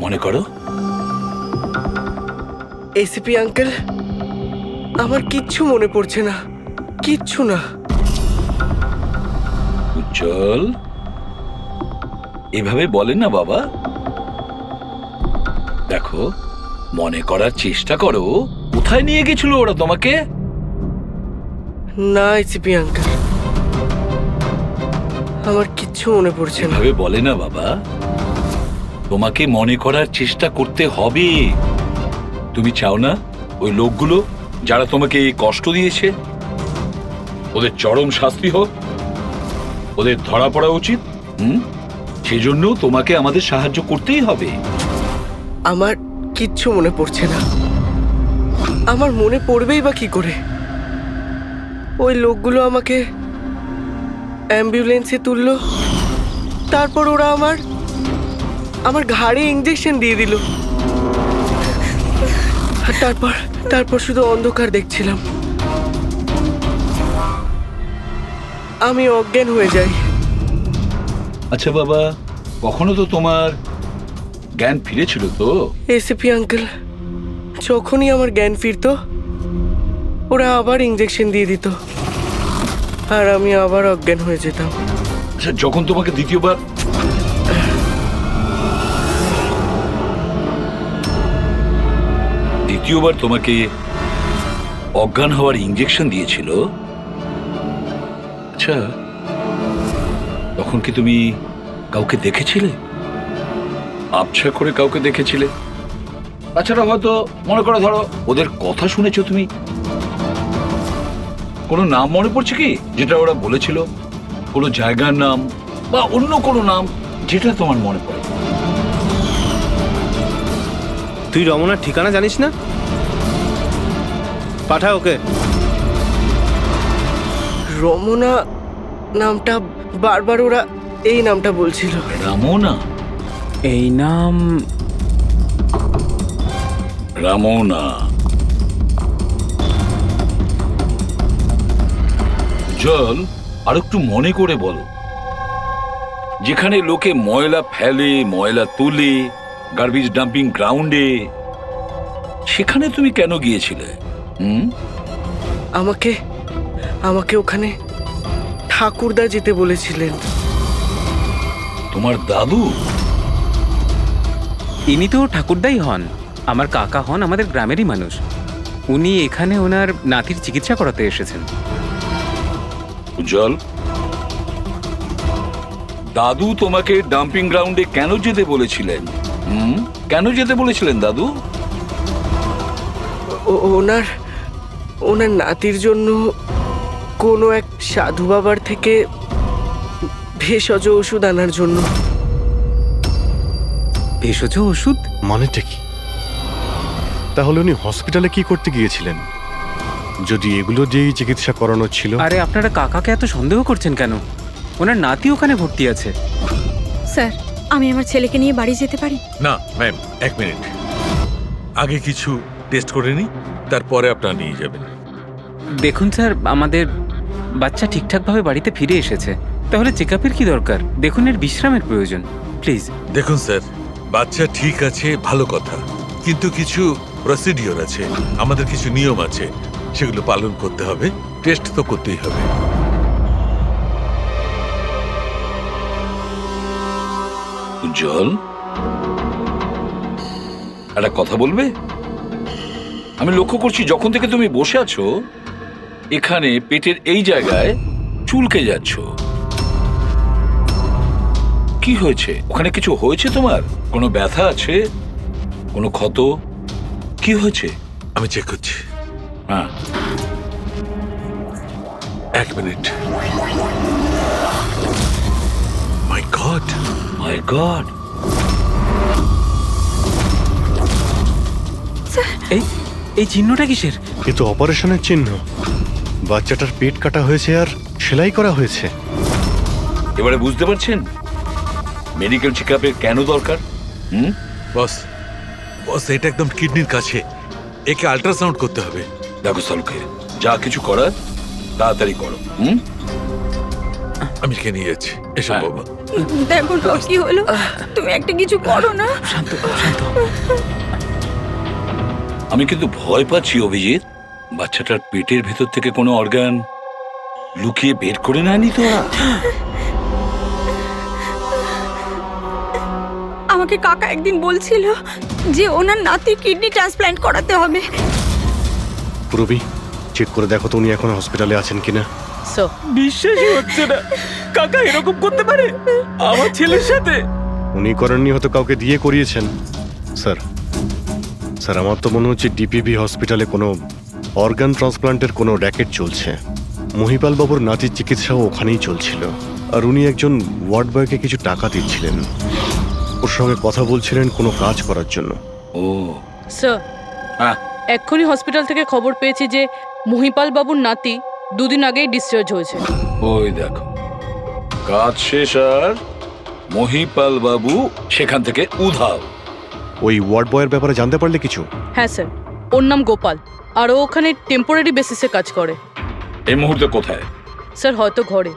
মনে করো। ACP uncle, আমার কিচ্ছু মনে পড়ছে না, কিচ্ছু না। উজ্জ্বল, এভাবে বলেন না বাবা। দেখো, মনে করার চেষ্টা করো। কোথায় নিয়ে গেছিল ওরা তোমাকে? না এসিপি আঙ্কেল, আমার কিচ্ছু মনে পড়ছে না। এভাবে বলে না বাবা। তোমাকে মনে করার চেষ্টা করতে হবে। তুমি চাও না ওই লোকগুলো যারা তোমাকে এই কষ্ট দিয়েছে ওদের চরম শাস্তি হোক, ওদের ধরা পড়া উচিত? সেজন্য তোমাকে আমাদের সাহায্য করতেই হবে। আমার কিচ্ছু মনে পড়ছে না। আমার মনে পড়বেই বা কি করে? ওই লোকগুলো আমাকে অ্যাম্বুলেন্সে তুললো, তারপর ওরা আমার ঘাড়ে ইঞ্জেকশন দিয়ে দিল। আর তারপর শুধু অন্ধকার দেখছিলাম। আমি অজ্ঞান হয়ে যাই। আচ্ছা বাবা, কখনো তো তোমার জ্ঞান ফিরেছিল তো? এসিপি আঙ্কেল, যখনই আমার জ্ঞান ফিরতো ওরা আবার ইঞ্জেকশন দিয়ে দিত আর আমি আবার অজ্ঞান হয়ে যেতাম। আচ্ছা, যখন তোমাকে দ্বিতীয়বার তোমাকে অজ্ঞান হওয়ার ইঞ্জেকশন দিয়েছিল, আচ্ছা তখন কি তুমি কাউকে দেখেছিলে? আবছা করে কাউকে দেখেছিলে? তাছাড়া হয়তো মনে করো, ধরো ওদের কথা শুনেছো তুমি। কোনো নাম মনে পড়ছে কি যেটা ওরা বলেছিল? কোনো জায়গার নাম বা অন্য কোনো নাম যেটা তোমার মনে পড়ে? তুই রমনার ঠিকানা জানিস না? পাঠা ওকে। রমনা নামটা বারবার ওরা এই নামটা বলছিল। রামনা? এই নাম রামনা। জল আর একটু মনে করে বলো, যেখানে লোকে ময়লা ফেলে, ময়লা তুলে, গার্বেজ ডাম্পিং গ্রাউন্ডে, সেখানে তুমি কেন গিয়েছিলে? আমাকে ওখানে ঠাকুরদা যেতে বলেছিলেন। তোমার দাদু? ইনি তো ঠাকুরদাই হন, আমার কাকা হন, আমাদের গ্রামেরই মানুষ। উনি এখানে ওনার নাতির চিকিৎসা করাতে এসেছেন। উজ্জ্বল, দাদু তোমাকে ডাম্পিং গ্রাউন্ডে কেন যেতে বলেছিলেন? কেন যেতে বলেছিলেন দাদু? ওনার নাতির জন্য কোনো এক সাধু বাবার থেকে ভেষজ ওষুধ আনার জন্য। ভেষজ ওষুধ মানেটা কি? তাহলে উনি হসপিটালে কি করতে গিয়েছিলেন যদি এগুলো দিয়েই চিকিৎসা করানো ছিল? আরে আপনারা কাকাকে এত সন্দেহ করছেন কেন? ওনার নাতি ওখানে ভর্তি আছে। স্যার, আমি আমার ছেলেকে নিয়ে বাড়ি যেতে পারি? না ম্যাম, এক মিনিট। আগে কিছু টেস্ট করে নি, তারপরে আপনারা নিয়ে যাবেন। দেখুন স্যার, আমাদের বাচ্চা ঠিকঠাকভাবে বাড়িতে ফিরে এসেছে, তাহলে চেক আপের কি দরকার? দেখুন, এর বিশ্রামের প্রয়োজন, প্লিজ। দেখুন স্যার, বাচ্চা ঠিক আছে, ভালো কথা, কিন্তু কিছু প্রসিডিওর আছে, আমাদের কিছু নিয়ম আছে, সেগুলো পালন করতে হবে। টেস্ট তো করতেই হবে। উজ্জ্বল, একটা কথা বলবে? আমি লক্ষ্য করছি যখন থেকে তুমি বসে আছো এখানে পেটের এই জায়গায় চুলকে যাচ্ছ। কি হয়েছে? ওখানে কিছু হয়েছে তোমার? কোনো ব্যথা আছে? কোনো ক্ষত? কি হয়েছে? আমি চেক করছি। হ্যাঁ, এক মিনিট। মাই গড, মাই গড। এই চিহ্নটা কিসের? এ তো অপারেশনের চিহ্ন। বাচ্চাটার পেট কাটা হয়েছে আর সেলাই করা হয়েছে। এবারে বুঝতে পারছেন মেডিকেল চেক আপের কেন দরকার? বস, বস, এটা একদম কিডনির কাছে, একে আল্ট্রাসাউন্ড করতে হবে। দেখো সালুকে, যা কিছু করার তাড়াতাড়ি করো। আমি কে নিয়ে যাচ্ছি, এসব হ্যাঁ। বাবা। দেখো না কি হলো, তুমি একটা কিছু করো না। শান্ত শান্ত। আমি কিন্তু ভয় পাচ্ছি অভিজিৎ, বাচ্চাটার পেটের ভেতর থেকে কোনো অর্গান লুকিয়ে বের করে নেয়নি তো ওরা? আমাকে কাকা একদিন বলছিল যে ওনার নাতি কিডনি ট্রান্সপ্ল্যান্ট করাতে হবে। পুরবি, চেক করে দেখো তো উনি এখন হসপিটালে আছেন কিনা। বিশ্বাসই হচ্ছে না, কাকা এরকম করতে পারে আমার ছেলের সাথে। উনি করেননি, হয়তো কাউকে দিয়ে করিয়েছেন। স্যার স্যার আমার তো মনে হচ্ছে ডিপিবি হসপিটালে কোনো অর্গান ট্রান্সপ্লান্টের কোনো র্যাকেট চলছে। মহিপাল বাবুর নাতির চিকিৎসাও ওখানেই চলছিল, আর উনি একজন ওয়ার্ড বয়কে কিছু টাকা দিচ্ছিলেন, ওর সঙ্গে কথা বলছিলেন কোনো কাজ করার জন্য। ও স্যার, হ্যাঁ, এক্ষুনি হসপিটাল থেকে খবর পেয়েছি যে মহিপাল বাবুর নাতি দুদিন আগেই ডিসচার্জ হয়েছে। ওই দেখো, কাজ শেষ আর মহিপাল বাবু সেখান থেকে উধাও। ওই ওয়ার্ড বয়ের ব্যাপারে জানতে পারলে কিছু? হ্যাঁ স্যার, ওর নাম গোপাল, আর ও ওখানে টেম্পোরারি বেসিসে কাজ করে। এই মুহূর্তে কোথায়? স্যার হয়তো ঘরে,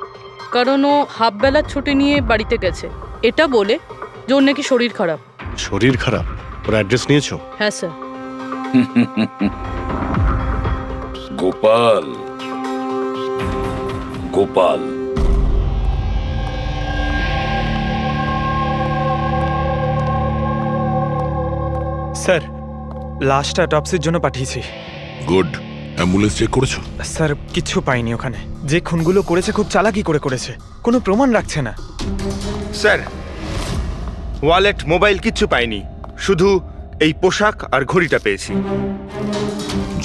কারণ ও হাফ বেলার ছুটি নিয়ে বাড়িতে গেছে, এটা বলে যে ওর নাকি শরীর খারাপ। শরীর খারাপ? ওর অ্যাড্রেস নিয়েছো? হ্যাঁ sir. Gopal, Gopal sir, last অটপসির জন্য পাঠিয়েছি। গুড। অ্যাম্বুলেন্স চেক করেছো? স্যার কিচ্ছু পাইনি ওখানে। যে খুনগুলো করেছে খুব চালাকি করে করেছে, কোনো প্রমাণ রাখছে না। স্যার, ওয়ালেট মোবাইল কিচ্ছু পাইনি, শুধু এই পোশাক আর ঘড়িটা পেয়েছি।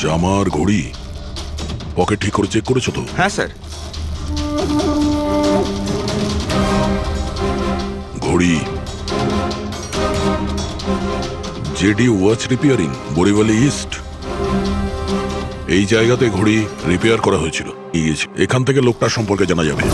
জামার ঘড়ি পকেট ঠিক করে চেক করেছো তো? হ্যাঁ স্যার। ঘড়ি জেডি ওয়াচ রিপেয়ারিং, বরিওয়ালি ইস্ট, এই জায়গাতে ঘড়ি রিপেয়ার করা হয়েছিল। এখান থেকে লোকটার সম্পর্কে জানা যাবে।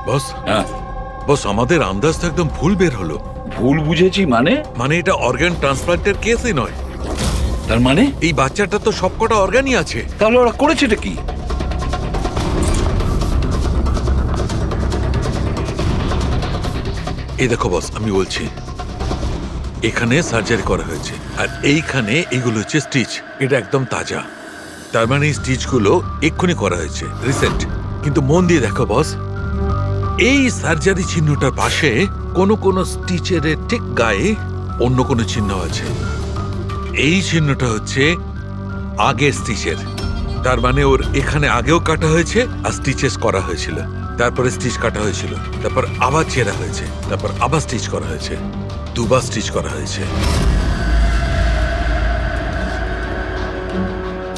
বস, হ্যাঁ, বস, আমাদের আন্দাজ তো একদম ভুল বের হলো। ভুল বুঝেছি মানে? মানে এটা অর্গান ট্রান্সপ্লান্টের কেসই নয়। তার মানে এই বাচ্চাটা তো সবকটা অর্গানই আছে। তাহলে ওরা করেছেটা কি? এই দেখো বস, আমি বলছি, এখানে সার্জারি করা হয়েছে, আর এইখানে এইগুলো হচ্ছে স্টিচ। এটা একদম তাজা, তার মানে এই স্টিচগুলো এক্ষুনি করা হয়েছে, রিসেন্ট। কিন্তু মন দিয়ে দেখো বস, এই সার্জারি চিহ্নটার পাশে কোনো কোনো স্টিচের ঠিক গায়ে অন্য কোনো চিহ্ন আছে। এই চিহ্নটা হচ্ছে আগের স্টিচের, তার মানে ওর এখানে আগেও কাটা হয়েছে আর স্টিচেস করা হয়েছিল, তারপরে স্টিচ কাটা হয়েছিল, তারপর আবার চেরা হয়েছে, তারপর আবার স্টিচ করা হয়েছে, দুবার স্টিচ করা হয়েছে।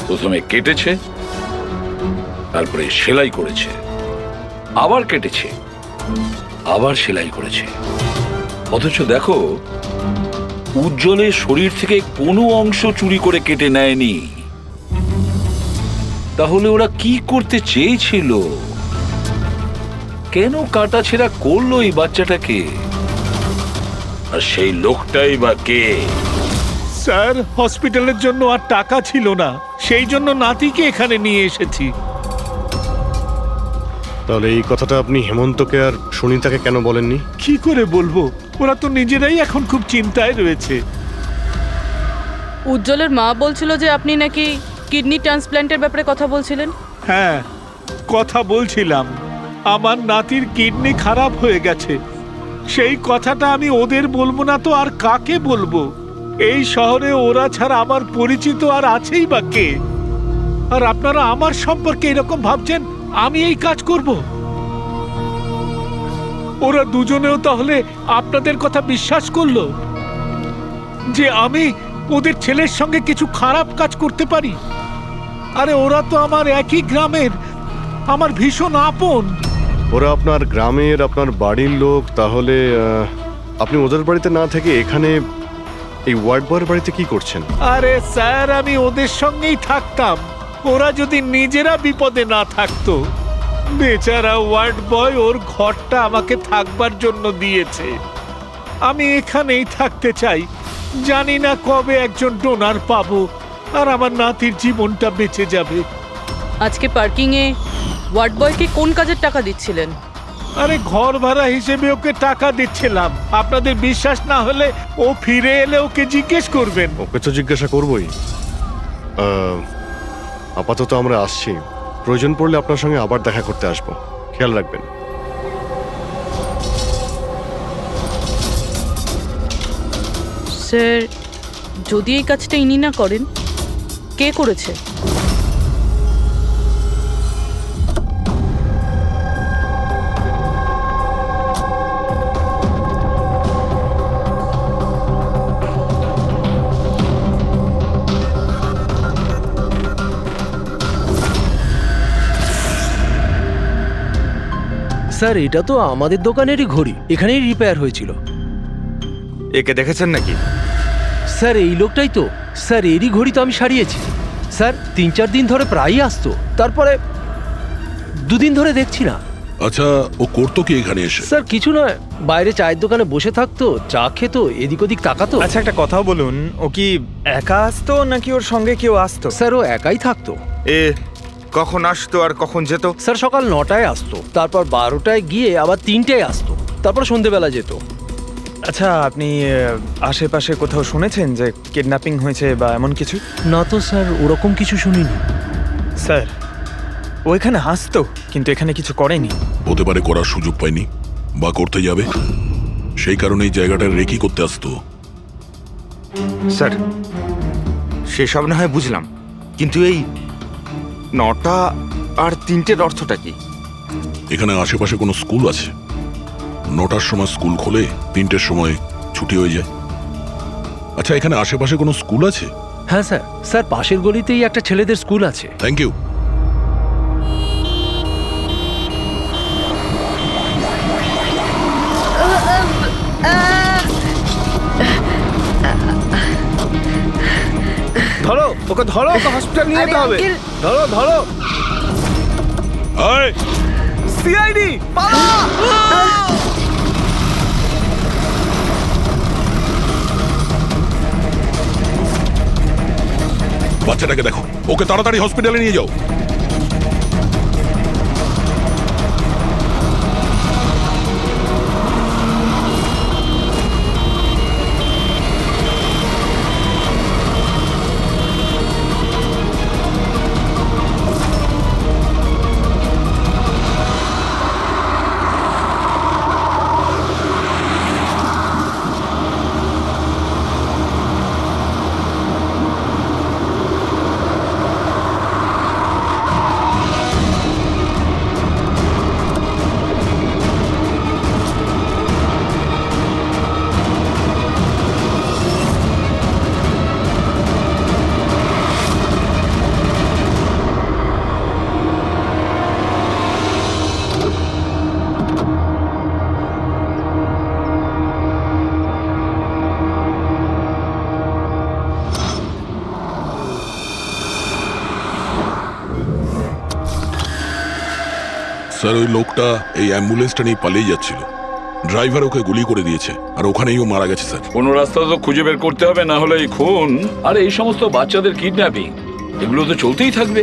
প্রথমে কেটেছে, তারপরে সেলাই করেছে, আবার কেটেছে, আবার সেলাই করেছে। অথচ দেখো, উজ্জ্বলের শরীর থেকে কোনো অংশ চুরি করে কেটে নেয়নি। তাহলে ওরা কি করতে চেয়েছিল? কেন কাটাছেঁড়া করলো এই বাচ্চাটাকে? আর সেই লোকটাই বা কে? স্যার, হসপিটালের জন্য আর টাকা ছিল না, সেই জন্য নাতিকে এখানে নিয়ে এসেছি। তাহলে এই কথাটা আপনি হেমন্তকে আর সুনিতাকে কেন বলেননি? কি করে বলবো, ওরা তো নিজেরাই এখন খুব চিন্তায় রয়েছে। উজ্জ্বলের মা বলছিল যে আপনি নাকি কিডনি ট্রান্সপ্ল্যান্টের ব্যাপারে কথা বলছিলেন। হ্যাঁ, কথা বলছিলাম। আমার নাতির কিডনি খারাপ হয়ে গেছে, সেই কথাটা আমি ওদের বলবো না তো আর কাকে বলবো? এই শহরে ওরা ছাড়া আমার পরিচিত আর আছেই বা কে? আর আপনারা আমার সম্পর্কে এরকম ভাবছেন আমি এই কাজ করব? ওরা দুজনেও তাহলে আপনাদের কথা বিশ্বাস করলো যে আমি ওদের ছেলের সঙ্গে কিছু খারাপ কাজ করতে পারি? আরে ওরা তো আমার একই গ্রামের, আমার ভীষণ আপন। ওরা আপনার গ্রামের, আপনার বাড়ির লোক, তাহলে আপনি ওদের বাড়িতে না থেকে এখানে এই ওয়ার্ড বয়ের বাড়িতে কি করছেন? আরে স্যার, আমি ওদের সঙ্গেই থাকতাম। ওরা যদি নিজেরা বিপদে না থাকতো। বেচারা ওয়ার্ড বয় ওর ঘরটা আমাকে থাকবার জন্য দিয়েছে। আমি এখানেই থাকতে চাই। জানি না কবে একজন ডোনার পাবো আর আমার নাতির জীবনটা বেঁচে যাবে। আজকে পার্কিংয়ে ওয়ার্ড বয়কে কোন কাজের টাকা দিচ্ছিলেন? আরে ঘর ভাড়া হিসেবে ওকে টাকা দিচ্ছিলাম। আপনাদের বিশ্বাস না হলে ও ফিরে এলে ওকে জিজ্ঞেস করবেন। ওকে তো জিজ্ঞাসা করবই। আপাতত আমরা আসছি, প্রয়োজন পড়লে আপনার সঙ্গে আবার দেখা করতে আসবো, খেয়াল রাখবেন। স্যার, যদি এই কাজটা ইনি না করেন, কে করেছে? স্যার, এটা তো আমাদের দোকানেরই ঘড়ি, এখানেই রিপেয়ার হয়েছিল। একে দেখেছেন নাকি? স্যার, এই লোকটাই তো। স্যার, এরই ঘড়ি তো আমি সারিয়েছি। স্যার, 3-4 দিন ধরে প্রায়ই আসতো, তারপরে 2 দিন ধরে দেখছি না। আচ্ছা, ও করতো কি এখানে এসে? স্যার, কিছু নয়, বাইরে চায়ের দোকানে বসে থাকতো, চা খেতো, এদিক ওদিক তাকাতো। আচ্ছা, একটা কথাও বলুন, ও কি একা আসতো নাকি ওর সঙ্গে কেউ আসতো? স্যার, ও একাই থাকতো। এ কখন আসতো আর কখন যেত? স্যার, সকাল 9টায় আসতো, তারপর 12টায় গিয়ে আবার 3টায় আসতো, তারপর সন্ধেবেলা যেত। আচ্ছা, আপনি আশেপাশে কোথাও শুনেছেন যে কিডন্যাপিং হয়েছে বা এমন কিছু? না তো স্যার, ওরকম কিছু শুনিনি। স্যার, ও এখানে আসতো কিন্তু এখানে কিছু করেনি। হতে পারে করার সুযোগ পায়নি বা করতে যাবে, সেই কারণে এই জায়গাটা রেকি করতে আসতো। স্যার, সেসব না হয় বুঝলাম, কিন্তু এই 9টা আর 3টের অর্থটা কি? এখানে আশেপাশে কোনো স্কুল আছে? 9টার সময় স্কুল খোলে, 3টের সময় ছুটি হয়ে যায়। আচ্ছা, এখানে আশেপাশে কোনো স্কুল আছে? হ্যাঁ স্যার, স্যার পাশের গলিতেই একটা ছেলেদের স্কুল আছে। Thank you. ধরো ওকে, ধরো ওকে, হসপিটাল নিয়ে যেতে হবে। ধরো ধরো। আয়, সিআইডি পালা! বাচ্চাটাকে দেখো, ওকে তাড়াতাড়ি হসপিটালে নিয়ে যাও। স্যার, ওই লোকটা এই অ্যাম্বুলেন্সটা নিয়ে পালিয়ে যাচ্ছিল। ড্রাইভার ওকে গুলি করে দিয়েছে আর ওখানেই ও মারা গেছে স্যার। কোনো রাস্তা তো খুঁজে বের করতে হবে, না হলে এই খুন আর এই সমস্ত বাচ্চাদের কিডন্যাপিং এগুলো তো চলতেই থাকবে।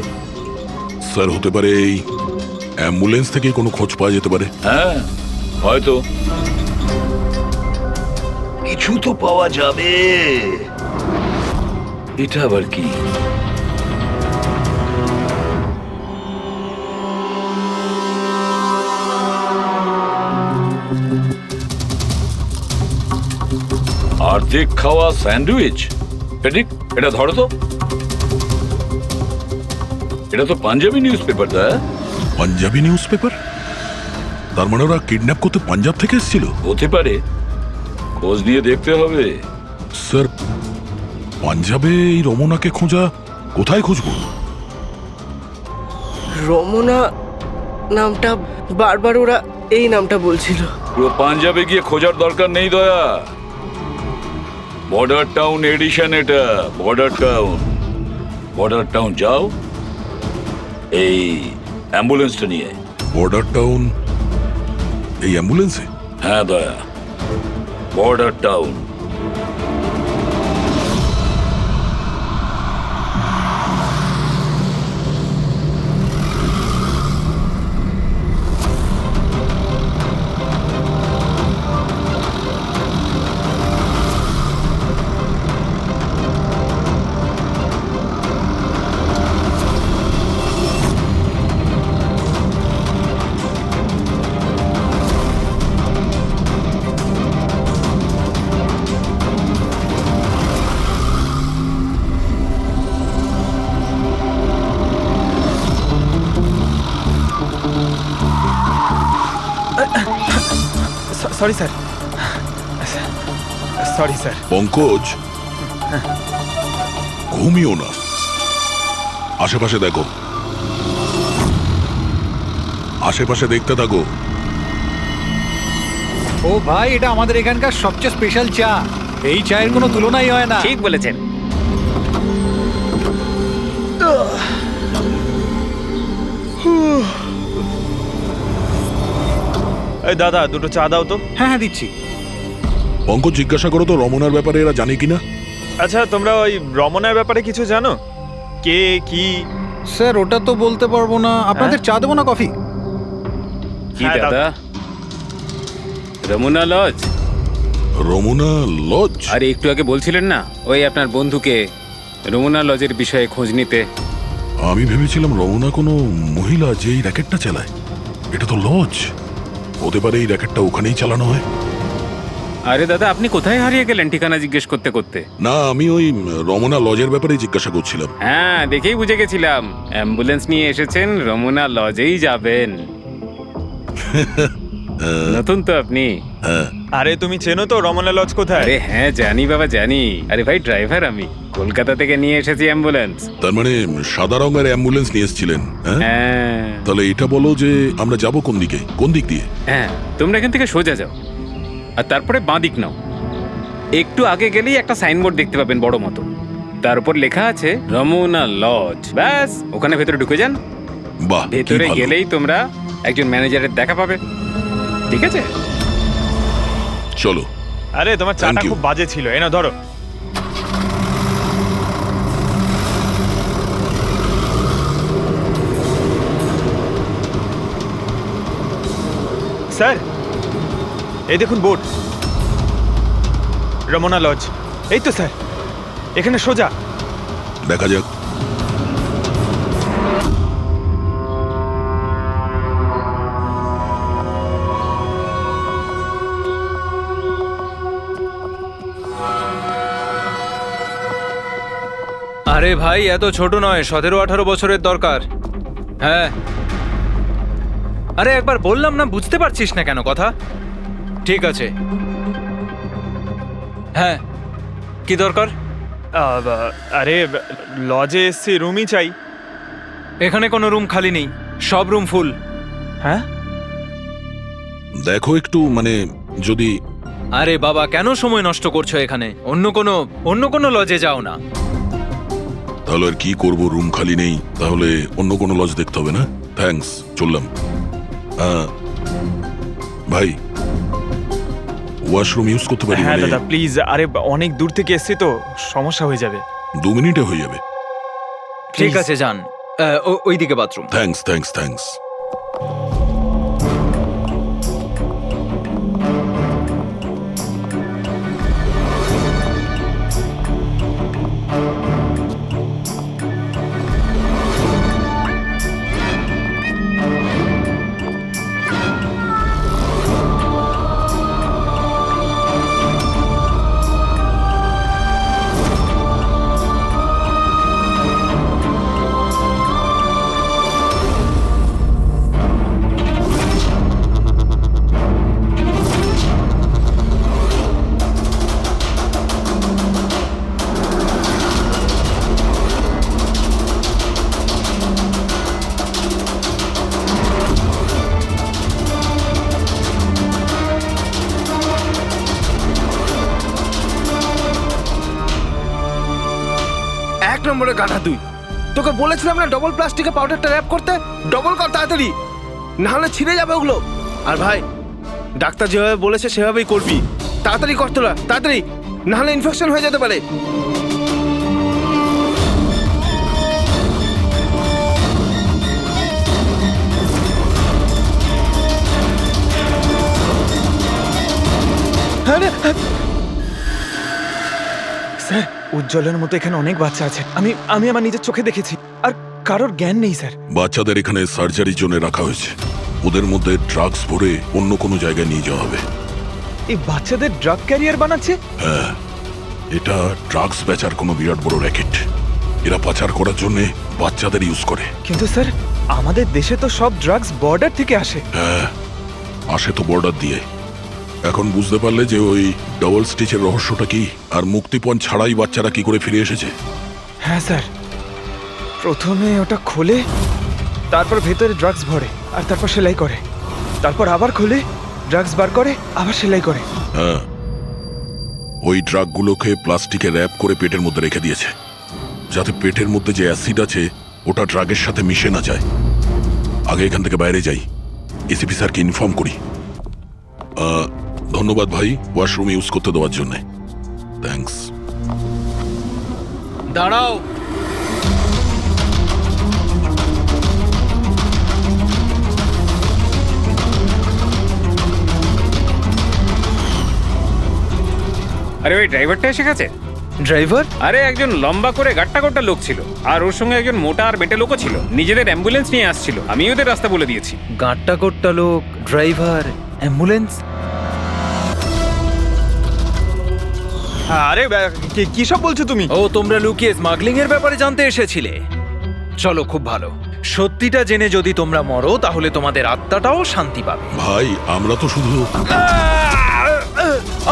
স্যার, হতে পারে এই অ্যাম্বুলেন্স থেকে কোনো খোঁজ পাওয়া যেতে পারে। হ্যাঁ, হয়তো কিছু তো পাওয়া যাবে। এটা আবার কি? অর্ধেক খাওয়া স্যান্ডউইচ। পেডিক, এটা ধরো তো। এটা তো Punjabi newspaper. Punjabi newspaper? তার মানে ওরা কিডন্যাপ করতে পাঞ্জাব থেকে এসেছিল? হতে পারে, খোঁজ নিয়ে দেখতে হবে। স্যার, পাঞ্জাবে এই রমনাকে খোঁজা, কোথায় খুঁজবো? রমনা নামটা বারবার ওরা এই নামটা বলছিল। পুরো পাঞ্জাবে গিয়ে খোঁজার দরকার নেই দয়া। বর্ডার টাউন এডিশন এটা, বর্ডার টাউন। বর্ডার টাউন যাও, এই অ্যাম্বুলেন্সটা নিয়ে। বর্ডার টাউন এই অ্যাম্বুলেন্সে? হ্যাঁ Daya, border town. Sorry sir, sorry sir. Pankaj, ঘুমিও না, আশেপাশে দেখো, আশেপাশে দেখতে থাকো। ও ভাই, এটা আমাদের এখানকার সবচেয়ে স্পেশাল চা। এই চায়ের কোনো তুলনাই হয় না। ঠিক বলেছেন। এই দাদা, দুটো চা দাও তো। হ্যাঁ হ্যাঁ, দিচ্ছি। পঙ্কজ, জিজ্ঞাসা করো তো রমনার ব্যাপারে এরা জানে কিনা। আচ্ছা, তোমরা ওই রমনার ব্যাপারে কিছু জানো? কে কি? স্যার, ওটা তো বলতে পারবো না। আপনাদের চা দেবো না কফি? কি হ্যাঁ, দাদা? রমুনা লজ? রমনা লজ? আরে একটু আগে বলছিলেন না ওই আপনার বন্ধুকে রমুনা লজের বিষয়ে খোঁজ নিতে। আমি ভেবেছিলাম রমনা কোনো মহিলা যে এই র্যাকেটটা চালায়। এটা তো লজ, হতে পারে এই র্যাকেটটা ওখানেই চালানো হয়। আরে দাদা, আপনি কোথায় হারিয়ে গেলেন ঠিকানা জিজ্ঞেস করতে করতে? না, আমি ওই রমনা লজের ব্যাপারে জিজ্ঞাসা করছিলাম। হ্যাঁ, দেখেই বুঝে গেছিলাম অ্যাম্বুলেন্স নিয়ে এসেছেন, রমুনা লজেই যাবেন। নতুন তো আপনি? হ্যাঁ। আরে তুমি চেনো তো রমনা লজ কোথায়? আরে হ্যাঁ, জানি বাবা জানি। আরে ভাই, ড্রাইভার আমি, কলকাতা থেকে নিয়ে এসেছি অ্যাম্বুলেন্স। তার মানে সাদা রঙের অ্যাম্বুলেন্স নিয়ে এসেছিলেন? হ্যাঁ। হ্যাঁ তাহলে এটা বলো যে আমরা যাব কোন দিকে, কোন দিক দিয়ে? হ্যাঁ, তোমরা এখান থেকে সোজা যাও আর তারপরে বাঁ দিক নাও। একটু আগে গেলেই একটা সাইনবোর্ড দেখতে পাবেন বড় মতো, তার উপর লেখা আছে রমনা লজ। ব্যাস, ওখানে ভেতরে ঢুকে যান। বাহ, কি ভেতরে ভালো। গেলেই তোমরা একজন ম্যানেজারের দেখা পাবে। ঠিক আছে, চলো। আরে তোমার চাটা Thank you. খুব বাজে ছিল, এনা ধরো। স্যার, এই দেখুন বোর্ড, রমনা লজ। এই তো স্যার, এখানে সোজা। দেখা যাক। আরে ভাই, এত ছোট নয়, 17-18 বছরের দরকার। হ্যাঁ। আরে একবার বললাম না, বুঝতে পারছিস না কেন কথা? ঠিক আছে। হ্যাঁ, কি দরকার? আরে লজে এসছি, রুমই চাই। এখানে কোনো রুম খালি নেই, সব রুম ফুল। হ্যাঁ? দেখো একটু, মানে যদি। আরে বাবা, কেন সময় নষ্ট করছো এখানে? অন্য কোনো লজে যাও না। তাহলে আর কি করব, রুম খালি নেই, তাহলে অন্য কোনো লজ দেখতে হবে না? থ্যাঙ্কস, চললাম। ভাই, ওয়াশরুম ইউজ করতে পারি? হ্যাঁ মানে দাদা প্লিজ, আরে অনেক দূর থেকে এসছি তো, সমস্যা হয়ে যাবে। 2 মিনিটে হয়ে যাবে। ঠিক আছে, যান। ওইদিকে বাথরুম। Thanks, thanks, thanks. নম্বরে গাধা তুই। তোকে বলেছিলাম না ডবল প্লাস্টিকে পাউডারটা র্যাপ করতে, ডবল কর তাড়াতাড়ি, না হলে ছিঁড়ে যাবে ওগুলো। আর ভাই, ডাক্তার যেভাবে বলেছে সেভাবেই করবি, তাড়াতাড়ি কর তোরা, তাড়াতাড়ি, না হলে ইনফেকশন হয়ে যেতে পারে। স্যার, উজ্জ্বলের মতো এখানে অনেক বাচ্চা আছে, আমি আমি আমার নিজের চোখে দেখেছি, আর কারোর জ্ঞান নেই স্যার। বাচ্চাদের এখানে সার্জারির জন্য রাখা হয়েছে। ওদের মধ্যে ড্রাগস ভরে অন্য কোনো জায়গায় নিয়ে যাওয়া হবে। এই বাচ্চাদের ড্রাগ ক্যারিয়ার বানাচ্ছে? হ্যাঁ, এটা ড্রাগস বেচার কোনো বিরাট বড় র্যাকেট। এরা পাচার করার জন্য বাচ্চাদের ইউজ করে। কিন্তু স্যার, আমাদের দেশে তো সব ড্রাগস বর্ডার থেকে আসে। হ্যাঁ, আসে তো বর্ডার দিয়ে। এখন বুঝতে পারলে যে ওই ডবল স্টিচের রহস্যটা কি, আর মুক্তিপণ ছাড়াই বাচ্চারা কি করে ফিরে এসেছে? হ্যাঁ স্যার, প্রথমে ওটা খোলে, তারপর ভেতরে ড্রাগস ভরে, আর তারপর সেলাই করে, তারপর আবার খোলে, ড্রাগস বার করে, আবার সেলাই করে। হ্যাঁ, ওই ড্রাগগুলোকে প্লাস্টিকে র্যাপ করে পেটের মধ্যে রেখে দিয়েছে, যাতে পেটের মধ্যে যে অ্যাসিড আছে ওটা ড্রাগের সাথে মিশে না যায়। আগে এখান থেকে বাইরে যাই, এসিপি স্যারকে ইনফর্ম করি। ধন্যবাদ ভাই, ওয়াশরুম ইউজ করতে দেওয়ার জন্য। থ্যাঙ্কস। দাঁড়াও, আরে ওই ড্রাইভারটা এসে গেছে। ড্রাইভার? আরে একজন লম্বা করে গাট্টা গোট্টা লোক ছিল, আর ওর সঙ্গে একজন মোটা আর বেটে লোকও ছিল। নিজেদের অ্যাম্বুলেন্স নিয়ে আসছিল, আমি ওদের রাস্তা বলে দিয়েছি। গাঁটটা কোট্টা লোক, ড্রাইভার, অ্যাম্বুলেন্স। আরে কি সব বলছো তুমি? ও, তোমরা লুকিয়ে স্মাগলিং এর ব্যাপারে জানতে এসেছিলে? চলো, খুব ভালো। সত্যিটা জেনে যদি তোমরা মরো, তাহলে তোমাদের আত্মাটাও শান্তি পাবে। ভাই, আমরা তো শুধু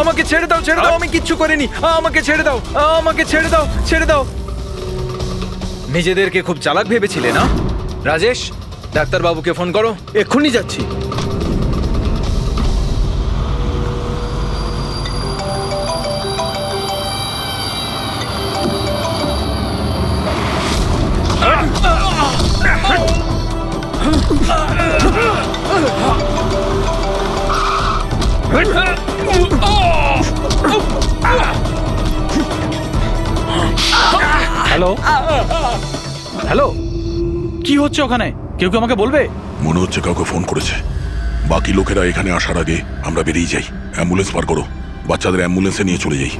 আমাকে ছেড়ে দাও, ছেড়ে দাও, আমি কিচ্ছু করিনি, আমাকে ছেড়ে দাও, আমাকে ছেড়ে দাও, ছেড়ে দাও। নিজেদেরকে খুব চালাক ভেবেছিলে না? রাজেশ, ডাক্তারবাবুকে ফোন করো, এক্ষুনি যাচ্ছি। হ্যালো হ্যালো, কি হচ্ছে ওখানে? কেউ কি আমাকে বলবে? মনে হচ্ছে কাউকে ফোন করেছে। বাকি লোকেরা এখানে আসার আগে আমরা বেরিয়ে যাই। অ্যাম্বুলেন্স পার করো, বাচ্চাদের অ্যাম্বুলেন্সে নিয়ে চলে যাই।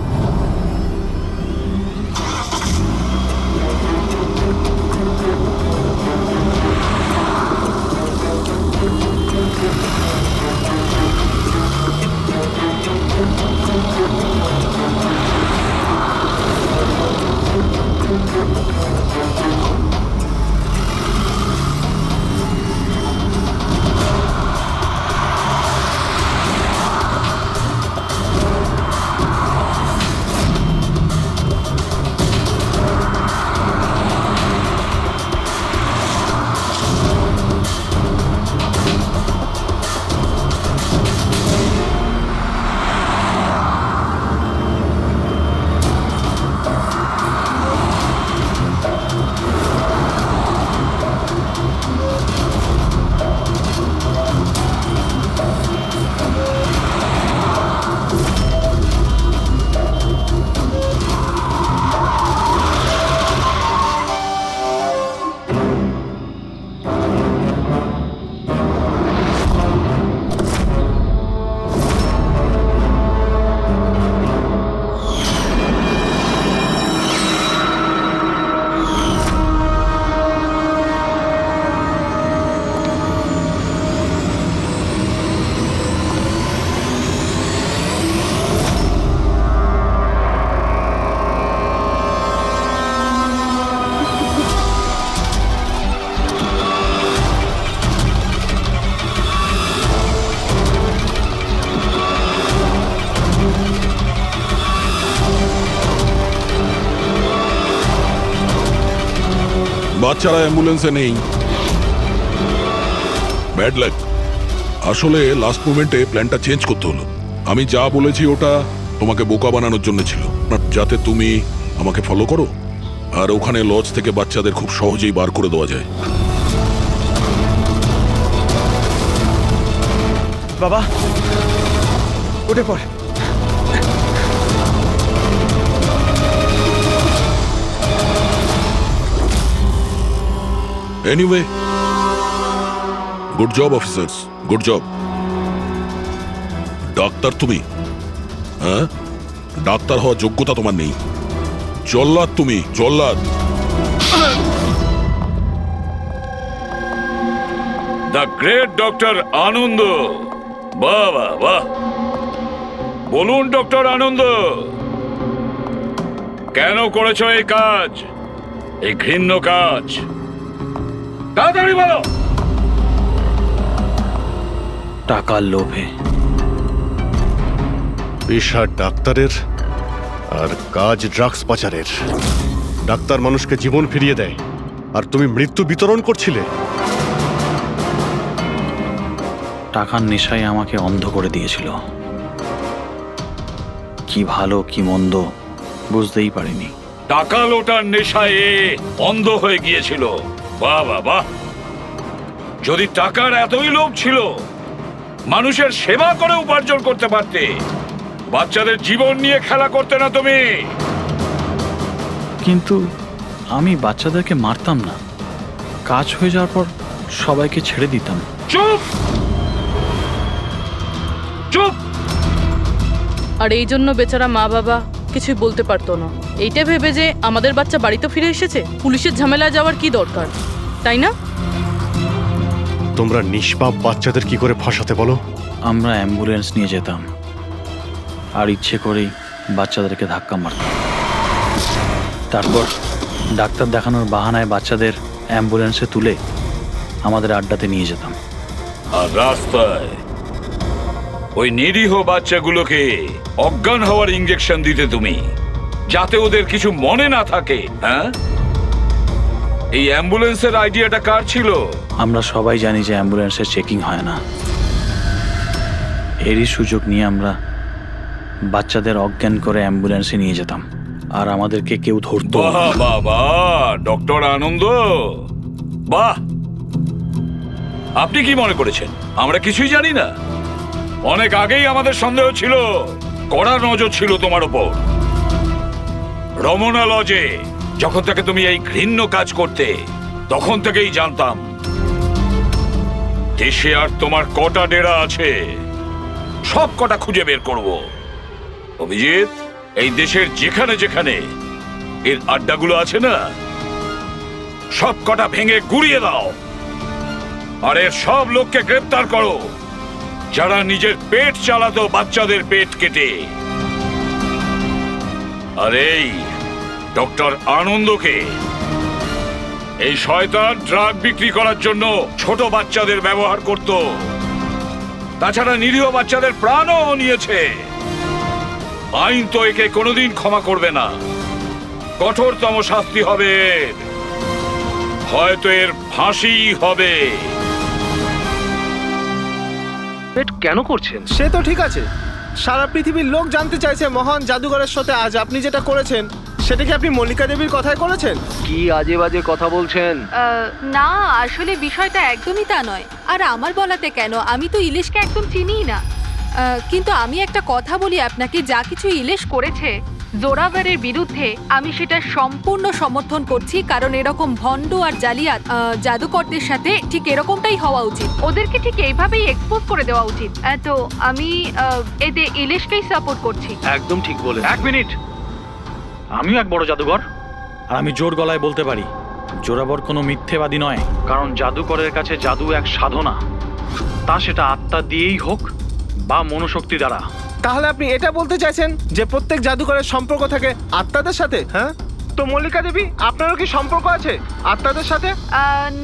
বাচ্চারা অ্যাম্বুলেন্সে নেই। Bad luck. আসলে লাস্ট মোমেন্টে প্ল্যানটা চেঞ্জ করতে হলো। আমি যা বলেছি ওটা তোমাকে বোকা বানানোর জন্য ছিল, যাতে তুমি আমাকে ফলো করো। আর ওখানে লজ থেকে বাচ্চাদের খুব সহজেই বার করে দেওয়া যায়। বাবা উঠে পড়। Anyway, good job officers, good job. Doctor তুমি? হ্যাঁ, ডাক্তার হওয়ার যোগ্যতা তোমার নেই। জল্লাদ তুমি, জল্লাদ। দ্য গ্রেট ডক্টর আনন্দ। বাহ বাহ বাহ। বলুন ডক্টর আনন্দ, কেন করেছো এই কাজ, এই ঘৃণ্য কাজ? তাড়াতাড়ি বলো। টাকার লোভে। পেশা ডাক্তারের আর কাজ ড্রাগস পাচারের। ডাক্তার মানুষকে জীবন ফিরিয়ে দেয়, আর তুমি মৃত্যু বিতরণ করছিলে। টাকার নেশায় আমাকে অন্ধ করে দিয়েছিল। কি ভালো কি মন্দ বুঝতেই পারিনি। টাকা লোটার নেশায় এ অন্ধ হয়ে গিয়েছিল। বাহ বাহ বাহ। যদি টাকার এতই লোভ ছিল, মানুষের সেবা করে উপার্জন করতে পারতে। বাচ্চাদের জীবন নিয়ে খেলা করতে না তুমি। কিন্তু আমি বাচ্চাদেরকে মারতাম না, কাজ হয়ে যাওয়ার পর সবাইকে ছেড়ে দিতাম। চুপ চুপ। আর এই জন্য বেচারা মা বাবা কিছুই বলতে পারতো না। এইটা ভেবে যে আমাদের বাচ্চা বাড়িতে ফিরে এসেছে, পুলিশের ঝামেলায় যাওয়ার কি দরকার, তাই না? তোমরা নিষ্পাপ বাচ্চাদের কি করে ফাঁসাতে বলো? আমরা অ্যাম্বুলেন্স নিয়ে যেতাম, আর ইচ্ছে করেই বাচ্চাদেরকে ধাক্কা মারতাম। তারপর ডাক্তার দেখানোর বাহানায় বাচ্চাদের অ্যাম্বুলেন্সে তুলে আমাদের আড্ডাতে নিয়ে যেতাম। আর রাস্তায় ওই নিরীহ বাচ্চাগুলোকে অজ্ঞান হওয়ার ইঞ্জেকশন দিতে তুমি, যাতে ওদের কিছু মনে না থাকে। হ্যাঁ, এই অ্যাম্বুলেন্সের আইডিয়াটা কার ছিল? আমরা সবাই জানি যে অ্যাম্বুলেন্সের চেকিং হয় না। এরই সুযোগ নিয়ে আমরা বাচ্চাদের অজ্ঞান করে অ্যাম্বুলেন্সে নিয়ে যেতাম, আর আমাদেরকে কেউ ধরতো। বাহ বাহ বাহ ডক্টর আনন্দ, বাহ। আপনি কি মনে করেছেন আমরা কিছুই জানি না? অনেক আগেই আমাদের সন্দেহ ছিল, কড়া নজর ছিল তোমার উপর। রমনা লজে যখন থেকে তুমি এই ঘৃণ্য কাজ করতে, তখন থেকেই জানতাম দেশে আর তোমার কটা ডেরা আছে সব কটা খুঁজে বের করব। অভিজিৎ, এই দেশের যেখানে যেখানে এর আড্ডাগুলো আছে না, সব কটা ভেঙে গুড়িয়ে দাও। আর এর সব লোককে গ্রেপ্তার করো যারা নিজের পেট চালাতো বাচ্চাদের পেট কেটে। আর এই ডক্টর আনন্দকে, এই শয়তান ড্রাগ বিক্রি করার জন্য ছোট বাচ্চাদের ব্যবহার করত। তাছাড়া নিরীহ বাচ্চাদের প্রাণও নিয়েছে। আইন তো একে কোনোদিন ক্ষমা করবে না। কঠোরতম শাস্তি হবে এর। হয়তো এর ফাঁসি হবে। কেন করছেন? সে তো ঠিক আছে, সারা পৃথিবীর লোক জানতে চাইছে মহান জাদুঘরের সাথে আজ আপনি যেটা করেছেন, সেটা কি আপনি মল্লিকা দেবীর কথায় করেছেন? কি আজে বাজে কথা বলছেন? না, আসলে বিষয়টা একদমই তা নয়। আর আমার বলাতে কেন, আমি তো ইলিশকে একদম চিনিই না। কিন্তু আমি একটা কথা বলি আপনাকে, যা কিছু ইলিশ করেছে জোরাভারের বিরুদ্ধে, আমি সেটা সম্পূর্ণ সমর্থন করছি। কারণ এরকম ভণ্ড আর জালিয়াত জাদুকরদের সাথে ঠিক এরকমটাই হওয়া উচিত। ওদেরকে ঠিক এইভাবেই এক্সপোজ করে দেওয়া উচিত। তো আমি এতে ইলিশকেই সাপোর্ট করছি। একদম ঠিক বলে। এক মিনিট, আমিও এক বড় জাদুঘর, আর আমি জোর গলায় বলতে পারি জোরাবর কোনো মিথ্যেবাদী নয়। কারণ জাদুকরের কাছে জাদু এক সাধনা, তা সেটা আত্মা দিয়েই হোক বা মনোশক্তি দ্বারা। তাহলে আপনি এটা বলতে চাইছেন যে প্রত্যেক জাদুঘরের সম্পর্ক থাকে আত্মাদের সাথে? হ্যাঁ, তো মল্লিকা দেবী, আপনারও কি সম্পর্ক আছে আত্মাদের সাথে?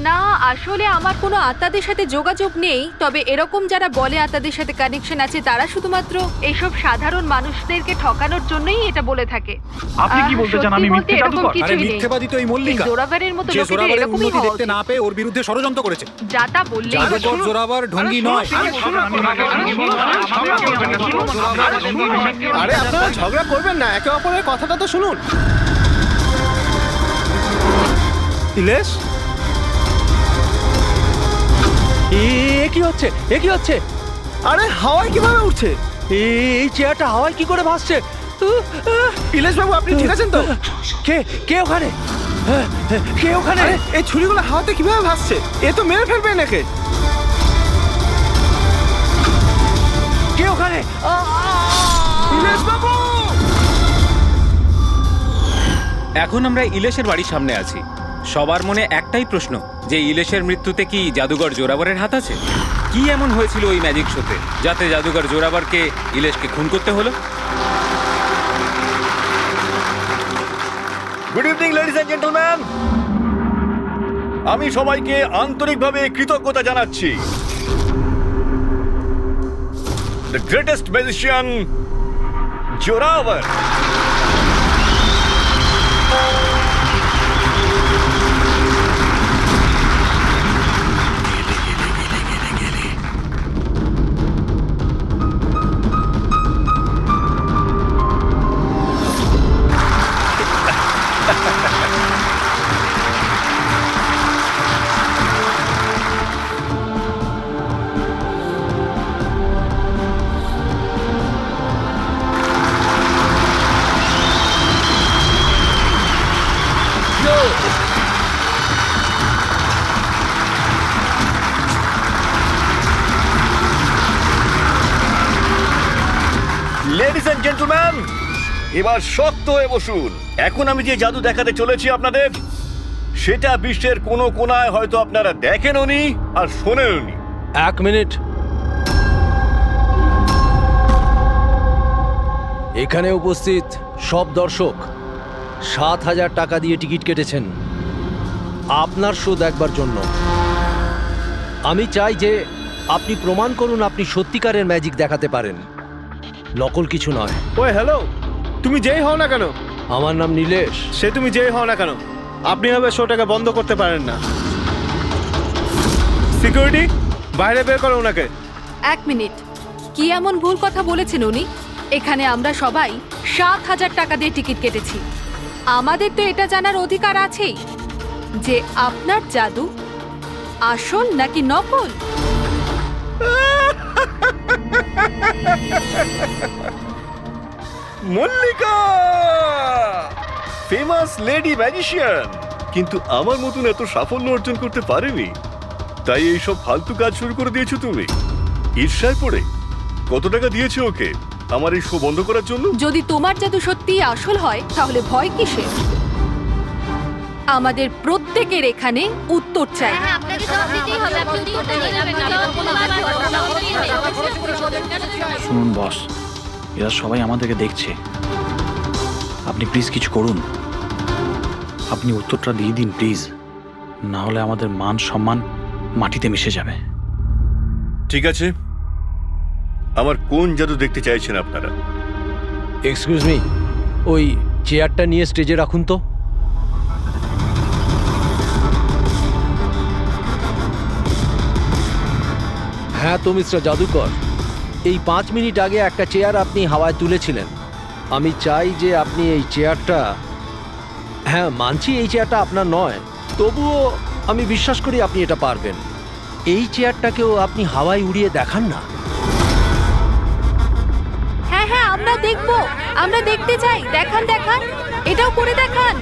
না, আসলে আমার কোনো আত্মাদের সাথে যোগাযোগ নেই। তবে এরকম যারা বলে আত্মাদের সাথে কানেকশন আছে, তারা শুধুমাত্র এইসব সাধারণ মানুষদেরকে ঠকানোর জন্যই এটা বলে থাকে। আপনি কি বলতে চান আমি মিথ্যে জাদুকর? আরে মিথ্যেবাদী তো এই মল্লিকা, জোরাভারের মতো যে লোকেদের জোরাভারের এরকমই উন্নতি হওয়া দেখতে উচিত। না পেয়ে ওর বিরুদ্ধে ষড়যন্ত্র করেছে। যা তা বললেই জাদুকর জোরাভার ঢঙ্গি নয়। আরে আপনারা ঝগড়া করবেন না, একে অপরের কথাটা তো শুনুন। ইলেশ কি হচ্ছে কি হচ্ছে? আরে হাওয়ায় কিভাবে উঠছে? এই চেয়ারটা হাওয়ায় কি করে ভাসছে? ইলেশ বাবু আপনি ঠিক আছেন তো? কে ওখানে? কে ওখানে? আরে, এই ছুরিগুলো হাওয়াতে কিভাবে ভাসছে? এ তো মেরে ফেলবে নাকি? কে ওখানে? ইলেশ বাবু! এখন আমরা ইলেশের বাড়ির সামনে আছি। সবার মনে একটাই প্রশ্ন, যে ইলেশের মৃত্যুতে কি জাদুঘর জোরাবরের হাত আছে? কি এমন হয়েছিল ওই ম্যাজিক শোতে যাতে জাদুঘর জোরাবরকে ইলেশকে খুন করতে হলো? Good evening ladies and gentleman, আমি সবাইকে আন্তরিকভাবে কৃতজ্ঞতা জানাচ্ছি। The greatest magician Zorawar ladies and gentleman, এবার শক্ত হয়ে বসুন। এখন আমি যে জাদু দেখাতে চলেছি আপনাদের, সেটা বিশ্বের কোনো কোনায় হয়তো আপনারা দেখেনওনি আর শোনেনওনি। 1 মিনিট। এখানে উপস্থিত সব দর্শক 7,000 টাকা দিয়ে টিকিট কেটেছেন আপনার শো দেখবার জন্য। আমি চাই যে আপনি প্রমাণ করুন আপনি সত্যিকারের ম্যাজিক দেখাতে পারেন, নকল কিছু নয়। ওই হ্যালো, তুমি যেই হও না কেন, আমার নাম নীলেশ। সে তুমি যেই হও না কেন, আপনি হবে শোটাকে বন্ধ করতে পারেন না। সিকিউরিটি, বাইরে বের করো ওনাকে। 1 মিনিট, কি এমন ভুল কথা বলেছেন উনি? এখানে আমরা সবাই 7,000 টাকা দিয়ে টিকিট কেটেছি। আমাদের তো এটা জানার অধিকার আছেই যে আপনার জাদু আসল নাকি নকল। মল্লিকা, ফেমাস লেডি ম্যাজিশিয়ান, কিন্তু আমার মতন এত সাফল্য অর্জন করতে পারেনি, তাই এইসব ফালতু কাজ শুরু করে দিয়েছো তুমি। ঈর্ষায় পড়ে কত টাকা দিয়েছো ওকে আমার এই শো বন্ধ করার জন্য? যদি তোমার জাদু সত্যিই আসল হয় তাহলে ভয় কিসের? আমাদের প্রত্যেকের এখানে উত্তর চাই। শুনুন বস, এরা সবাই আমাদেরকে দেখছে, আপনি প্লিজ কিছু করুন। আপনি উত্তরটা দিয়ে দিন প্লিজ, না হলে আমাদের মান সম্মান মাটিতে মিশে যাবে। ঠিক আছে, আমার কোন জাদু দেখতে চাইছেন আপনারা? এক্সকিউজ মি, ওই চেয়ারটা নিয়ে স্টেজে রাখুন তো। হ্যাঁ তো মিস্টার জাদুকর, এই 5 মিনিট আগে একটা চেয়ার আপনি হাওয়ায় তুলেছিলেন। আমি চাই যে আপনি এই চেয়ারটা, হ্যাঁ মানছি এই চেয়ারটা আপনার নয়, তবুও আমি বিশ্বাস করি আপনি এটা পারবেন। এই চেয়ারটাকেও আপনি হাওয়ায় উড়িয়ে দেখান না। হ্যাঁ হ্যাঁ, আমরা দেখব, আমরা দেখতে চাই। দেখান দেখান, এটাও করে দেখান।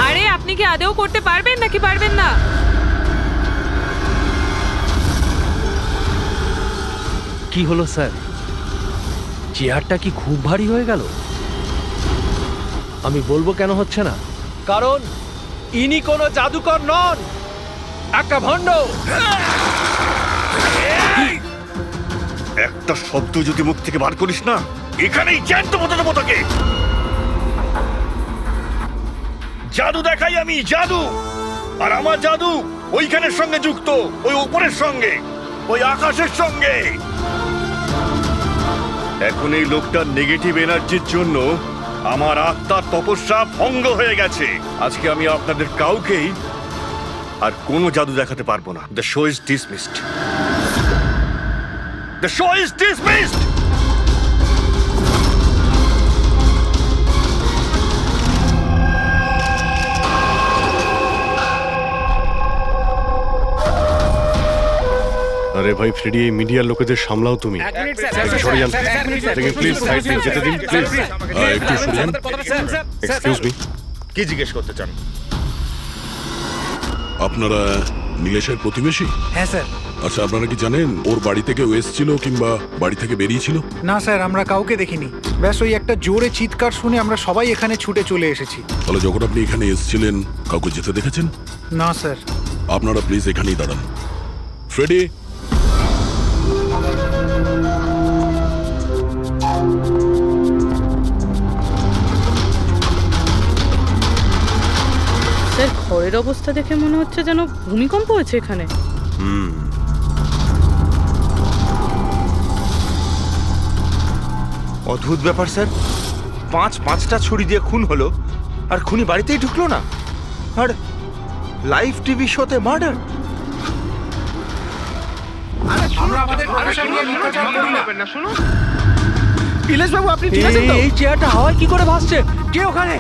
আরে আপনি কি আদৌ করতে পারবেন নাকি পারবেন না? কি হলো স্যার, চেয়ারটা কি খুব ভারী হয়ে গেল? আমি বলবো কেন হচ্ছে না, কারণ ইনি কোনো জাদুকর নন, একটা ভণ্ড। একটা শব্দ যদি মুখ থেকে বার করিস না, এখানেই জ্যান্ত মতো দেবো তোকে। জাদু দেখাই আমি, জাদু। আর আমার জাদু ওইখানের সঙ্গে যুক্ত, ওই উপরের সঙ্গে। ওই আকাশের সঙ্গে। এখন এই লোকটার নেগেটিভ এনার্জির জন্য আমার আত্মার তপস্যা ভঙ্গ হয়ে গেছে। আজকে আমি আপনাদের কাউকেই আর কোনো জাদু দেখাতে পারবো না। The show is dismissed. The show is dismissed. আরে ভাই ফ্রেডি, এই মিডিয়ার লোকেদের সামলাও তুমি। সরে যান প্লিজ, সাইড দিন, যেতে দিন প্লিজ। একটু শুনুন। এক্সকিউজ মি, কি জিজ্ঞেস করতে চান? আপনারা নীলেশের প্রতিবেশী? হ্যাঁ স্যার। আচ্ছা, আপনারা কি জানেন ওর বাড়ি থেকে ও এসেছিল কিংবা বাড়ি থেকে বেরিয়েছিল? না স্যার, আমরা কাউকে দেখিনি। ব্যাস ওই একটা জোরে চিৎকার শুনে আমরা সবাই এখানে ছুটে চলে এসেছি। তাহলে যখন আপনি এখানে এসেছিলেন কাউকে যেতে দেখেছেন? না স্যার। আপনারা প্লিজ এখানেই দাঁড়ান। ফ্রেডি, স্যার, ঘরের অবস্থা দেখে মনে হচ্ছে যেন ভূমিকম্প হয়েছে এখানে। অদ্ভুত ব্যাপার স্যার, পাঁচটা ছুরি দিয়ে খুন হলো আর খুনি বাড়িতেই ঢুকলো না, আর লাইভ টিভি শোতে মার্ডার। ইলেশ বাবু, আপনি ঠিক আছেন তো? এই চেয়ারটা হাওয়ায় কি করে ভাসছে? কে ওখানে?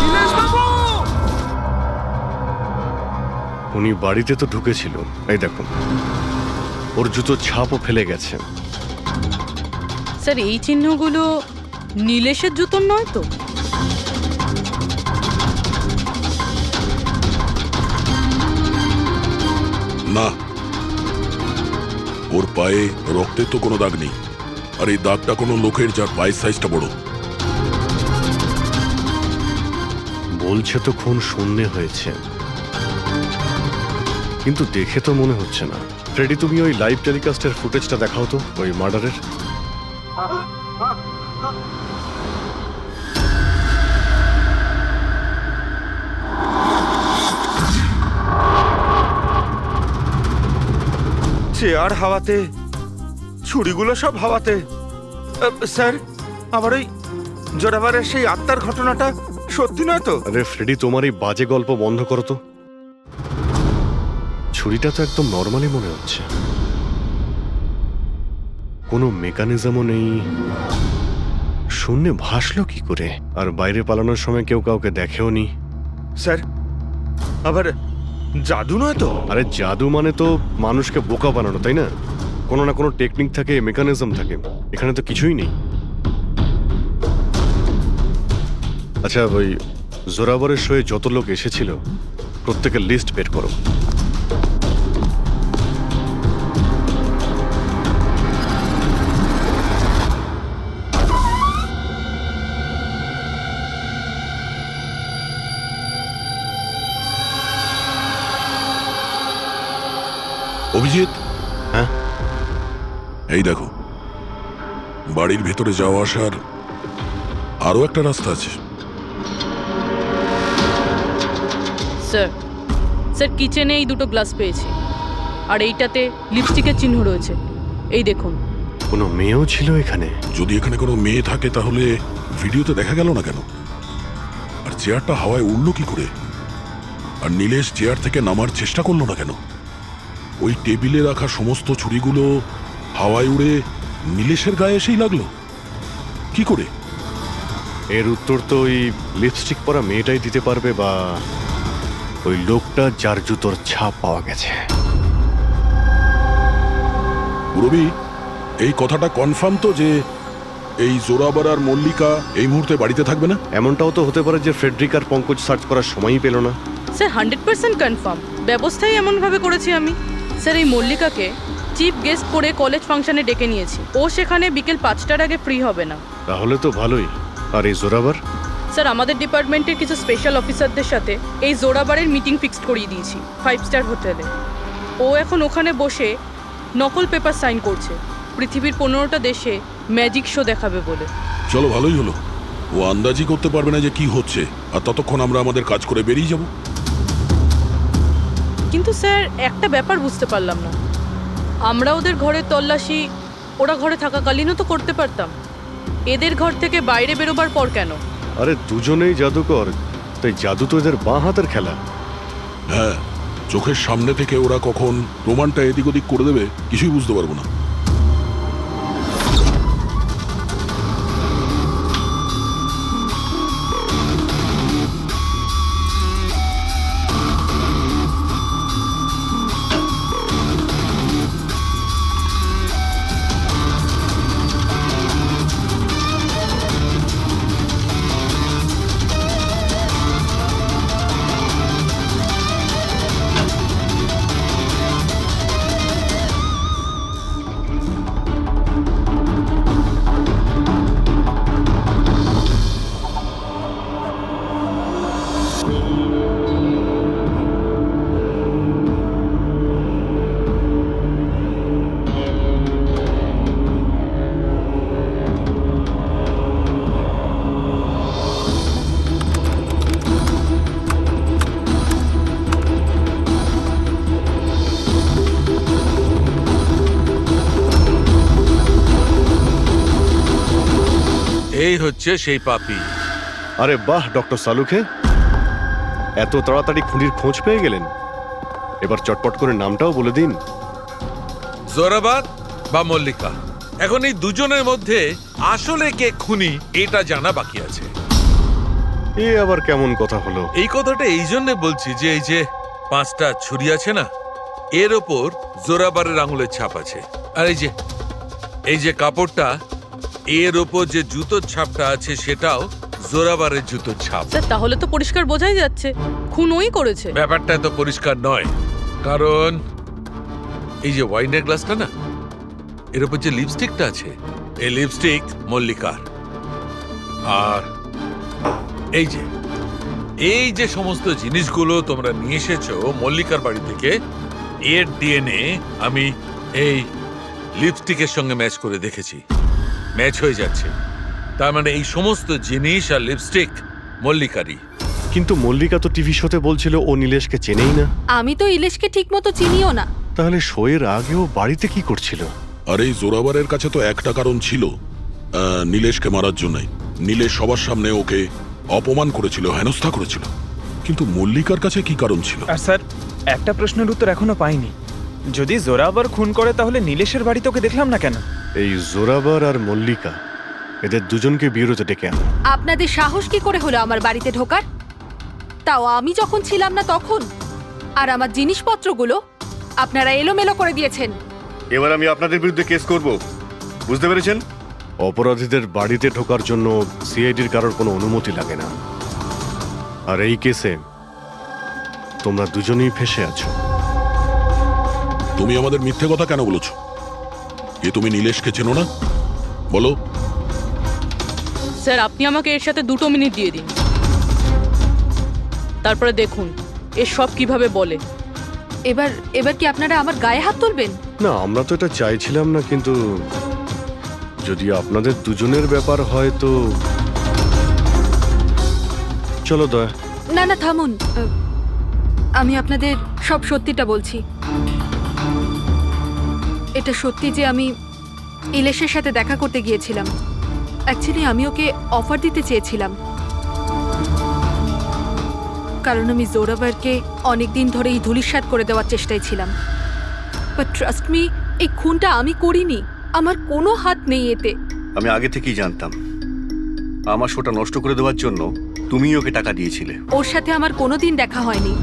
ইলেশ বাবু! উনি বাড়িতে তো ঢুকেছিল, এই দেখুন ওর জুতোর ছাপও ফেলে গেছে। স্যার, এই চিহ্নগুলো নীলেশের জুতোর নয় তো? না, ওর পায়ে রক্তের তো কোনো দাগ নেই। আর এই দাগটা কোনো লোকের যার পায়ের সাইজটা বড়। বলছে তো খুন শূন্যে হয়েছে, কিন্তু দেখে তো মনে হচ্ছে না। ফ্রেডি, তুমি ওই লাইভ টেলিকাস্টের ফুটেজটা দেখাও তো ওই মার্ডারের। চেয়ার হাওয়াতে, ছুরিগুলো সব হাওয়াতে। স্যার, আবার ওই জোরাবারের সেই আত্মার ঘটনাটা সত্যি নয় তো? আরে ফ্রেডি, তোমার এই বাজে গল্প বন্ধ করো তো। ছুরিটা তো একদম নর্মালি মনে হচ্ছে, কোনো মেকানিজমও নেই। শূন্যে ভাসলো কি করে? আর বাইরে পালানোর সময় কেউ কাউকে দেখেও নি। স্যার, আবার জাদু নয় তো? আরে জাদু মানে তো মানুষকে বোকা বানানো, তাই না? কোনো না কোনো টেকনিক থাকে, মেকানিজম থাকে। এখানে তো কিছুই নেই। আচ্ছা, ওই জোরাবরের শোয়ে যত লোক এসেছিল প্রত্যেকের লিস্ট বের করো। অভিজিৎ, হ্যাঁ? এই দেখো, বাড়ির ভেতরে যাওয়া আসার আরো একটা রাস্তা আছে। স্যার, স্যার, কিচেনে এই দুটো গ্লাস পেয়েছি, আর এইটাতে লিপস্টিকের চিহ্ন রয়েছে। এই দেখুন। কোনো মেয়েও ছিল এখানে? যদি এখানে কোনো মেয়ে থাকে তাহলে ভিডিওতে দেখা গেল না কেন? আর চেয়ারটা হাওয়ায় উড়লো কি করে? আর নীলেশ চেয়ার থেকে নামার চেষ্টা করলো না কেন? ওই টেবিলে রাখা সমস্ত ছুরিগুলো হাওয়ায় উড়ে নীলেশের গায়ে এসেই লাগলো কি করে? এর উত্তর তো ওই লিপস্টিক পরা মেয়েটাই দিতে পারবে, বা ওই লোকটা যার জুতোর ছাপ পাওয়া গেছে। রবি, এই কথাটা কনফার্ম তো যে এই জোরাবার আর মল্লিকা এই মুহূর্তে বাড়িতে থাকবে না? এমনটাও তো হতে পারে যে ফ্রেডরিক আর পঙ্কজ সার্চ করার সময়ই পেল না। Sir, 100% confirm. ব্যবস্থাই এমনভাবে করেছি আমি। স্যার, এই মল্লিকাকে চিফ গেস্ট করে কলেজ ফাংশনে ডেকে নিয়েছি। ও সেখানে বিকেল 5টার আগে ফ্রি হবে না। তাহলে তো ভালোই। আর এই জোরাবার? স্যার, আমাদের ডিপার্টমেন্টের কিছু স্পেশাল অফিসারদের সাথে এই জোরাবারের মিটিং ফিক্সড করিয়ে দিয়েছি 5 স্টার হোটেলে। ও এখন ওখানে বসে নকল পেপার সাইন করছে পৃথিবীর 15টা দেশে ম্যাজিক শো দেখাবে বলে। চলো, ভালোই হলো। ও আন্দাজি করতে পারবে না যে কি হচ্ছে, আর ততক্ষণ আমরা আমাদের কাজ করে বেরিয়ে যাব। কিন্তু স্যার, একটা ব্যাপার বুঝতে পারলাম না। আমরা ওদের ঘরের তল্লাশি ওরা ঘরে থাকাকালীনও তো করতে পারতাম। এদের ঘর থেকে বাইরে বেরোবার পর কেন? আরে দুজনেই জাদুকর, তাই জাদু তো এদের বাঁ হাতের খেলা। হ্যাঁ, চোখের সামনে থেকে ওরা কখন প্রমাণটা এদিক ওদিক করে দেবে কিছুই বুঝতে পারবো না। এই হচ্ছে সেই পাপি। আরে বাহ ডক্টর সালুখে, এত তাড়াতাড়ি খুনির খোঁজ পেয়ে গেলেন। এবার চটপট করে নামটাও বলে দিন। জোরাবার বা মল্লিকা, এখন এই দুজনের মধ্যে আসলে কে খুনি এটা জানা বাকি আছে। এ আবার কেমন কথা হলো? এই কথাটা এই জন্য বলছি যে এই যে 5টা ছুরি আছে না, এর ওপর জোরাবারের আঙুলের ছাপ আছে। আর এই যে কাপড়টা, এর ওপর যে জুতোর ছাপটা আছে সেটাও জোরাবারের জুতোর ছাপ। স্যার, তাহলে তো পরিষ্কার বোঝাই যাচ্ছে খুন ওই করেছে। ব্যাপারটা তো পরিষ্কার নয়, কারণ এই যে ওয়াইনের গ্লাসটা না, এর উপর যে লিপস্টিকটা আছে, এই লিপস্টিক মল্লিকার। আর এই যে সমস্ত জিনিসগুলো তোমরা নিয়ে এসেছো মল্লিকার বাড়ি থেকে, এর ডিএনএ আমি এই লিপস্টিকের সঙ্গে ম্যাচ করে দেখেছি, ম্যাচ হয়ে যাচ্ছে। তার মানে এই সমস্ত জিনিস আর লিপস্টিক মল্লিকারই। কিন্তু মল্লিকা তো টিভি শোতে বলছিল ও নীলেশকে চেনেই না। আমি তো ইলেশকে ঠিক মতো চিনিও না। তাহলে শোয়ের আগেও বাড়িতে কি করছিল? আর এই জোরাবারের কাছে তো একটা কারণ ছিল, নীলেশকে মারার জন্যই। নীলেশ সবার সামনে ওকে অপমান করেছিল, হেনস্থা করেছিল। কিন্তু মল্লিকার কাছে কি কারণ ছিল? আর স্যার, একটা প্রশ্নের উত্তর এখনো পাইনি। যদি জোরাবার খুন করে তাহলে নীলেশের বাড়িতে ওকে দেখলাম না কেন? এই জোরাবার আর মল্লিকা, এদের দুজনকে বিরোধে ডেকে আনো। আপনাদের সাহস কি করে হলো আমার বাড়িতে ঢোকার? তাও আমি যখন ছিলাম না তখন। আর আমার জিনিসপত্রগুলো আপনারা এলোমেলো করে দিয়েছেন। এবার আমি আপনাদের বিরুদ্ধে কেস করব, বুঝতে পেরেছেন? অপরাধীদের বাড়িতে ঢোকার জন্য সিআইডির কারোর কোনো অনুমতি লাগে না। আর এই কেসে তোমরা দুজনেই ফেঁসে আছো। তুমি আমাদের মিথ্যে কথা কেন বলেছো? এ তুমি নীলেশকে চেনো না? বলো। স্যার, আপনি আমাকে এর সাথে 2 মিনিট দিয়ে দিন, তারপরে দেখুন এর সব কিভাবে বলে। এবার কি আপনারা আমার গায়ে হাত তুলবেন? না, আমরা তো এটা চাইছিলাম না, কিন্তু যদি আপনাদের দুজনের ব্যাপার হয় তো চলো দয়া। না না, থামুন। আমি আপনাদের সব সত্যিটা বলছি। এটা সত্যি যে আমি ইলেশের সাথে দেখা করতে গিয়েছিলাম। অ্যাকচুয়ালি আমি ওকে অফার দিতে চেয়েছিলাম, কারণ আমি জোরাবারকে অনেকদিন ধরে এই ধূলিসাৎ করে দেওয়ার চেষ্টায় ছিলাম। বাট ট্রাস্ট মি, এই খুনটা আমি করিনি, আমার কোনো হাত নেই এতে। আমি আগে থেকেই জানতাম আমার শোটা নষ্ট করে দেওয়ার জন্য তুমিই ওকে টাকা দিয়েছিলে। ওর সাথে আমার কোনোদিন দেখা হয়নি।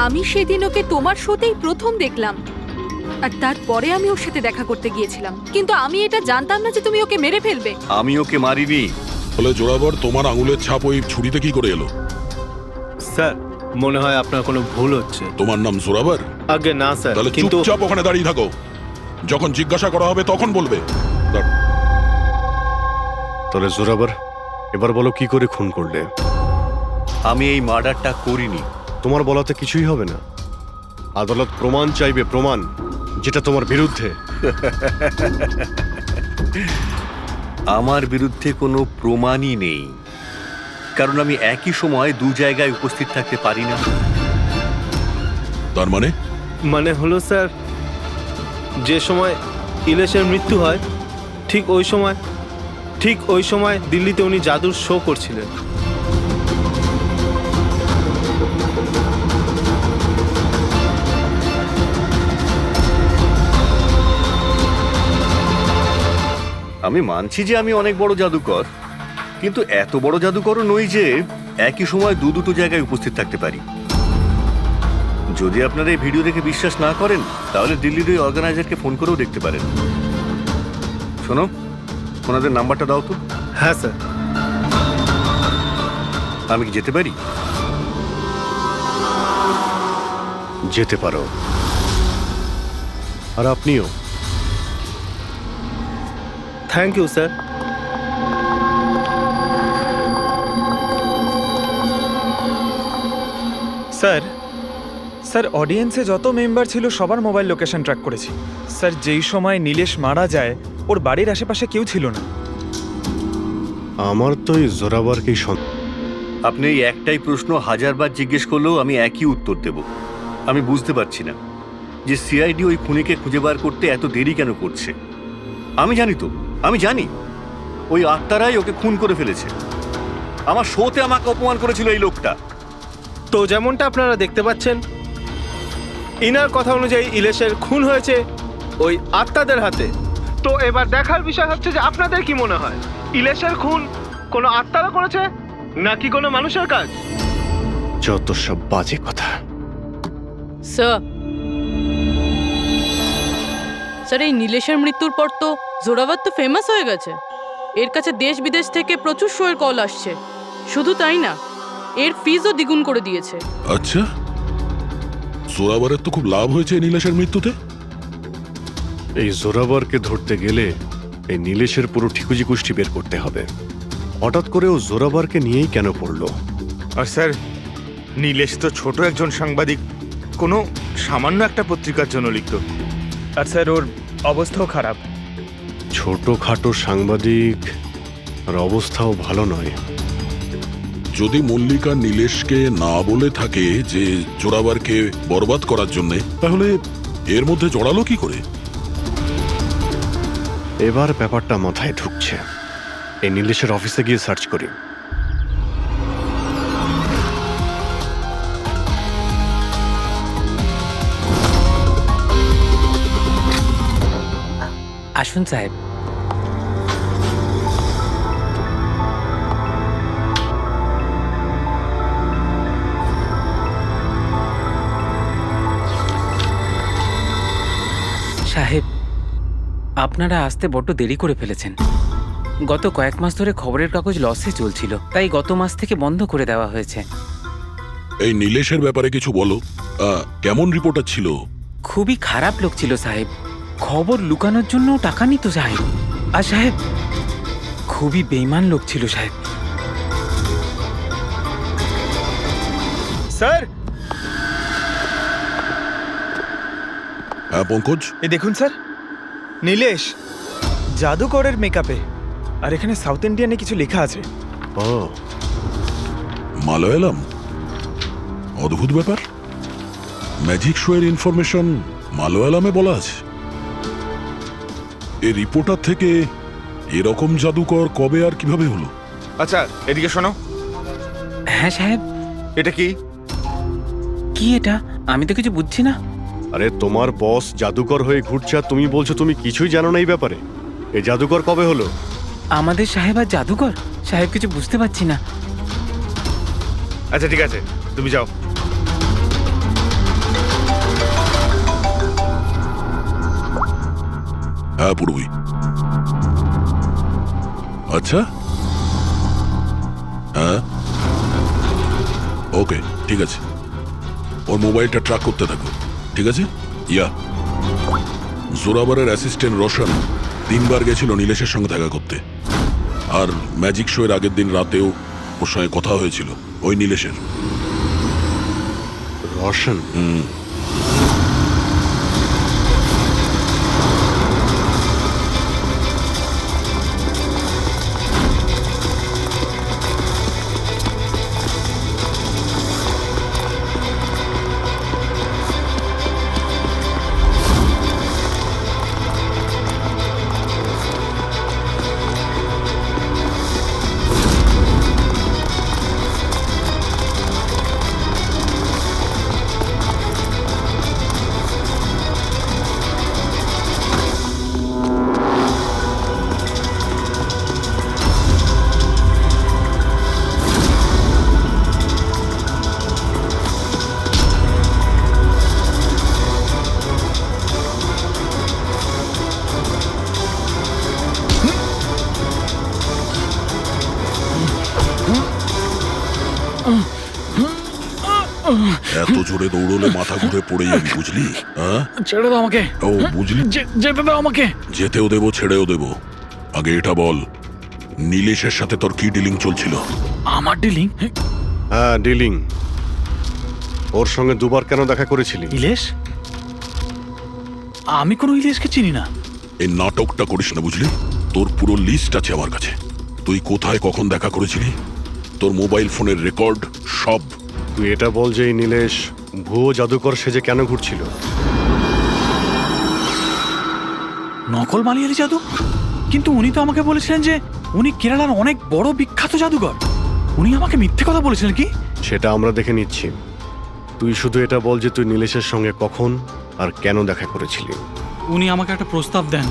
আমি সেদিন ওকে তোমার শোতেই প্রথম দেখলাম, আর তারপরে আমি ওর সাথে দেখা করতে গিয়েছিলাম। কিন্তু আমি এটা জানতাম না যে তুমি ওকে মেরে ফেলবে। আমি ওকে মারিনি। বলে জোরাবার, তোমার আঙুলের ছাপ ওই ছুরিতে কি করে এলো? স্যার, মনে হয় আপনার কোনো ভুল হচ্ছে। তোমার নাম জোরাবার? আগে না স্যার, তাহলে কিন্তু চুপচাপ ওখানে দাঁড়িয়ে থাকো, যখন জিজ্ঞাসা করা হবে তখন বলবে। তাহলে জোরাবার, এবার বলো কি করে খুন করলে? আমি এই মার্ডারটা করিনি। তোমার বলাতে কিছুই হবে না। আদালত প্রমাণ চাইবে, প্রমাণ যেটা তোমার বিরুদ্ধে। আমার বিরুদ্ধে কোনো প্রমাণই নেই, কারণ আমি একই সময় 2 জায়গায় উপস্থিত থাকতে পারি না। তার মানে হলো স্যার, যে সময় ইলেশের মৃত্যু হয় ঠিক ওই সময় দিল্লিতে উনি জাদুর শো করছিলেন। আমি মানছি যে আমি অনেক বড় জাদুকর, কিন্তু এত বড় জাদুকরও নই যে একই সময় দুটো জায়গায় উপস্থিত থাকতে পারি। যদি আপনারা এই ভিডিও দেখে বিশ্বাস না করেন তাহলে দিল্লির ওই অর্গানাইজারকে ফোন করেও দেখতে পারেন। শোনো, ওনাদের নাম্বারটা দাও তো। হ্যাঁ স্যার। আমি কি যেতে পারি? যেতে পারো। আর আপনিও। Thank you sir. Sir sir অডিয়েন্সে যত মেম্বার ছিল সবার মোবাইল লোকেশন ট্র্যাক করেছি স্যার। যেই সময় নীলেশ মারা যায় ওর বাড়ির আশেপাশে কেউ ছিল না। আমার তো এই জোরাবারকেই সন্দেহ। আপনি এই একটাই প্রশ্ন হাজারবার জিজ্ঞেস করলেও আমি একই উত্তর দেব। আমি বুঝতে পারছি না যে সিআইডি ওই খুনিকে খুঁজে বার করতে এত দেরি কেন করছে। আমি জানি ওই আত্মারাই ওকে খুন করে ফেলেছে। আমার শোতে আমাকে অপমান করেছিল এই লোকটা। তো যেমনটা আপনারা দেখতে পাচ্ছেন, ইনার কথা অনুযায়ী ইলেশের খুন হয়েছে ওই আত্মাদের হাতে। তো এবার দেখার বিষয় হচ্ছে যে আপনাদের কি মনে হয়, ইলেশের খুন কোনো আত্মারা করেছে নাকি কোনো মানুষের কাজ? যত সব বাজে কথা। স্যার এই নীলেশের মৃত্যুর পর তো জোরাবার তো ফেমাস হয়ে গেছে। এর কাছে দেশ বিদেশ থেকে প্রচুর শোয়ের কল আসছে। শুধু তাই না, এর ফিজও দ্বিগুণ করে দিয়েছে। আচ্ছা, জোরাবারের তো খুব লাভ হয়েছে এই নীলেশের মৃত্যুতে। এই জোরাবারকে ধরতে গেলে এই নীলেশের পুরো ঠিকুজি কুষ্টি বের করতে হবে। হঠাৎ করে ও জোরাবারকে নিয়েই কেন পড়লো? আর স্যার, নীলেশ তো ছোট একজন সাংবাদিক, কোনো সামান্য একটা পত্রিকার জন্য লিখত। আর স্যার ওর অবস্থাও খারাপ। ছোটখাটো সাংবাদিক আর অবস্থাও ভালো নয়। যদি মল্লিকা নীলেশকে না বলে থাকে যে জোরাবারকে বরবাদ করার জন্য, তাহলে এর মধ্যে জড়ালো কি করে? এবার ব্যাপারটা মাথায় ঢুকছে। এই নীলেশের অফিসে গিয়ে সার্চ করি। আসুন সাহেব। সাহেব, আপনারা আসতে বড্ড দেরি করে ফেলেছেন। গত কয়েক মাস ধরে খবরের কাগজ লসে চলছিল, তাই গত মাস থেকে বন্ধ করে দেওয়া হয়েছে। এই নীলেশের ব্যাপারে কিছু বলো। কেমন রিপোর্টার ছিল? খুবই খারাপ লোক ছিল সাহেব। খবর লুকানোর জন্য টাকা নিত সাহেব। আর সাহেব খুবই বেইমান লোক ছিল সাহেব। স্যার, হ্যাঁ পঙ্কজ, এ দেখুন স্যার, নীলেশ জাদুকরের মেকআপে, আর এখানে সাউথ ইন্ডিয়ানে কিছু লেখা আছে। ও, মালয়ালাম। অদ্ভুত ব্যাপার, ম্যাজিক শো এর ইনফরমেশন মালয়ালামে বলা আছে। এই রিপোর্টার থেকে এরকম জাদুকর কবে আর কিভাবে হলো? আচ্ছা, এদিকে শোনো। হ্যাঁ সাহেব। এটা কি? কি এটা? আমি তো কিছু বুঝছি না। আরে তোমার বস জাদুকর হয়ে ঘুরছে আর তুমি বলছো তুমি কিছুই জানো না এই ব্যাপারে। এই জাদুকর কবে হলো? আমাদের সাহেব আর জাদুকর? সাহেব কিছু বুঝতে পারছি না। আচ্ছা ঠিক আছে, তুমি যাও। হ্যাঁ পূর্বী। আচ্ছা, হ্যাঁ ওকে, ঠিক আছে। ওর মোবাইলটা ট্র্যাক করতে থাকো, ঠিক আছে? ইয়া, জোরাবারের অ্যাসিস্ট্যান্ট রোশন 3 বার গেছিল নীলেশের সঙ্গে দেখা করতে। আর ম্যাজিক শো এর আগের দিন রাতেও ওর সঙ্গে কথা হয়েছিল ওই নীলেশের। রোশন? এত জোরে দৌড়লে মাথা ঘুরে পড়ে যাবি, বুঝলি? হ্যাঁ, ছেড়ে দাও আমাকে। ও বুঝলি, যেতে দাও আমাকে। যেতেও দেবো ছেড়েও দেবো। আগে এটা বল, নীলেশের সাথে তোর কি ডিলিং চলছিল? আমার ডিলিং? হ্যাঁ, ডিলিং। ওর সঙ্গে দুবার কেন দেখা করেছিলি? ইলেশ? আমি কোনো ইলেশকে চিনি না। এই নাটকটা করিস না, বুঝলি? তোর পুরো লিস্ট আছে আমার কাছে। তুই কোথায় কখন দেখা করেছিলি, তোর মোবাইল ফোনের রেকর্ড সব। তুই এটা বল যে এই নীলেশ ভুয়ো জাদুকর সেজে কেন ঘুরছিল? নকল মালিয়ালি জাদু? কিন্তু উনি তো আমাকে বলেছিলেন যে উনি কেরালার অনেক বড় বিখ্যাত জাদুকর। উনি আমাকে মিথ্যে কথা বলেছিলেন কি? সেটা আমরা দেখে নিচ্ছি। তুই শুধু এটা বল যে তুই নীলেশের সঙ্গে কখন আর কেন দেখা করেছিলি। উনি আমাকে একটা প্রস্তাব দেন।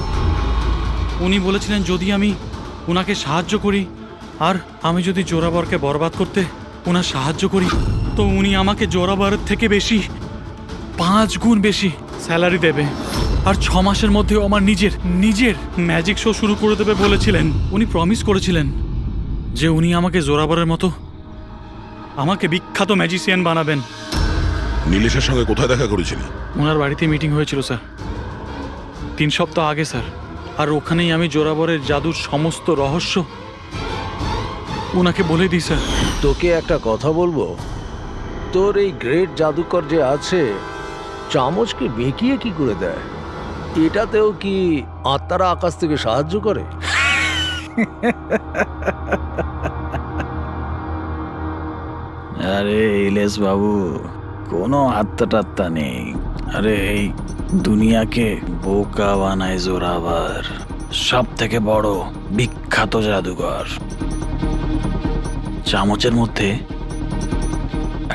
উনি বলেছিলেন যদি আমি উনাকে সাহায্য করি আর আমি যদি জোরাবরকে বরবাদ করতে ওনার সাহায্য করি তো উনি আমাকে জোরাবরের থেকে বেশি 5 গুণ বেশি স্যালারি দেবে আর 6 মাসের মধ্যেও আমার নিজের ম্যাজিক শো শুরু করে দেবে বলেছিলেন। উনি প্রমিস করেছিলেন যে উনি আমাকে জোরাবরের মতো আমাকে বিখ্যাত ম্যাজিশিয়ান বানাবেন। নীলেশের সঙ্গে কোথায় দেখা করেছিলি? ওনার বাড়িতে মিটিং হয়েছিল স্যার, 3 সপ্তাহ আগে স্যার। আর ওখানেই আমি জোরাবরের জাদুর সমস্ত রহস্য ওনাকে বলে দিই স্যার। তোকে একটা কথা বলবো, তোর এই গ্রেট জাদুকর যে আছে চামচকে বেঁকিয়ে কি করে দেয়? এটাতেও কি আত্মারা আকাশ থেকে সাহায্য করে? আরে ইলেশ বাবু, কোনো আত্মা টাত্তা নেই। আরে এই দুনিয়াকে বোকা বানায় জোরাবার, সব থেকে বড় বিখ্যাত জাদুকর। চামচের মধ্যে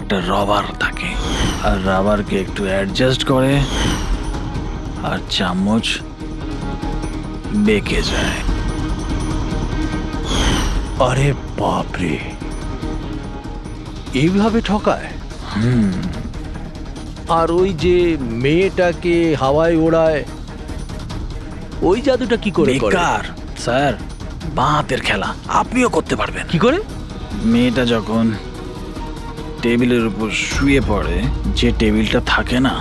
একটা রবার থাকে আর রাবারকে একটু অ্যাডজাস্ট করে আর চামচ বেঁকে যায়। আরে বাপরে, এইভাবে ঠকায়? আর ওই যে মেয়েটাকে হাওয়ায় ওড়ায়, ওই জাদুটা কি করে করে? বেকার স্যার, বাঁ হাতের খেলা। আপনিও করতে পারবেন। কি করে? মেয়েটা যখন টেবিলের উপর শুয়ে পড়ে, যে টেবিলটা থাকে না,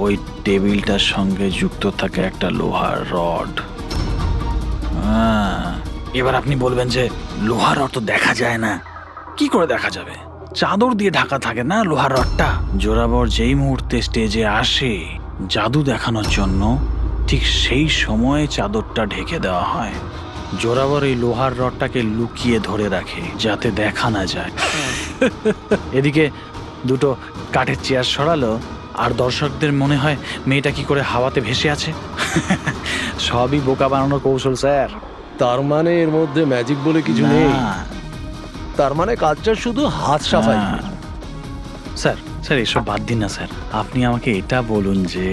ওই টেবিলটার সঙ্গে যুক্ত থাকে একটা লোহার রড। এবার আপনি বলবেন যে লোহার রড তো দেখা যায় না। কি করে দেখা যাবে? চাদর দিয়ে ঢাকা থাকে না লোহার রডটা। জোরাবর যেই মুহূর্তে স্টেজে আসে জাদু দেখানোর জন্য, ঠিক সেই সময়ে চাদরটা ঢেকে দেওয়া হয়। জোরাবর এই লোহার রডটাকে লুকিয়ে ধরে রাখে যাতে দেখা না যায়। এদিকে দুটো কাঠের চেয়ার সরালো আর দর্শকদের মনে হয় মেয়েটা কি করে হাওয়াতে ভেসে আছে। সবই বোকা বানানোর কৌশল স্যার। তার মানে এর মধ্যে ম্যাজিক বলে কিছু নেই? তার মানে কাজটা শুধু হাত সাফাই। স্যার স্যার এসব বাদ দিন না স্যার। আপনি আমাকে এটা বলুন যে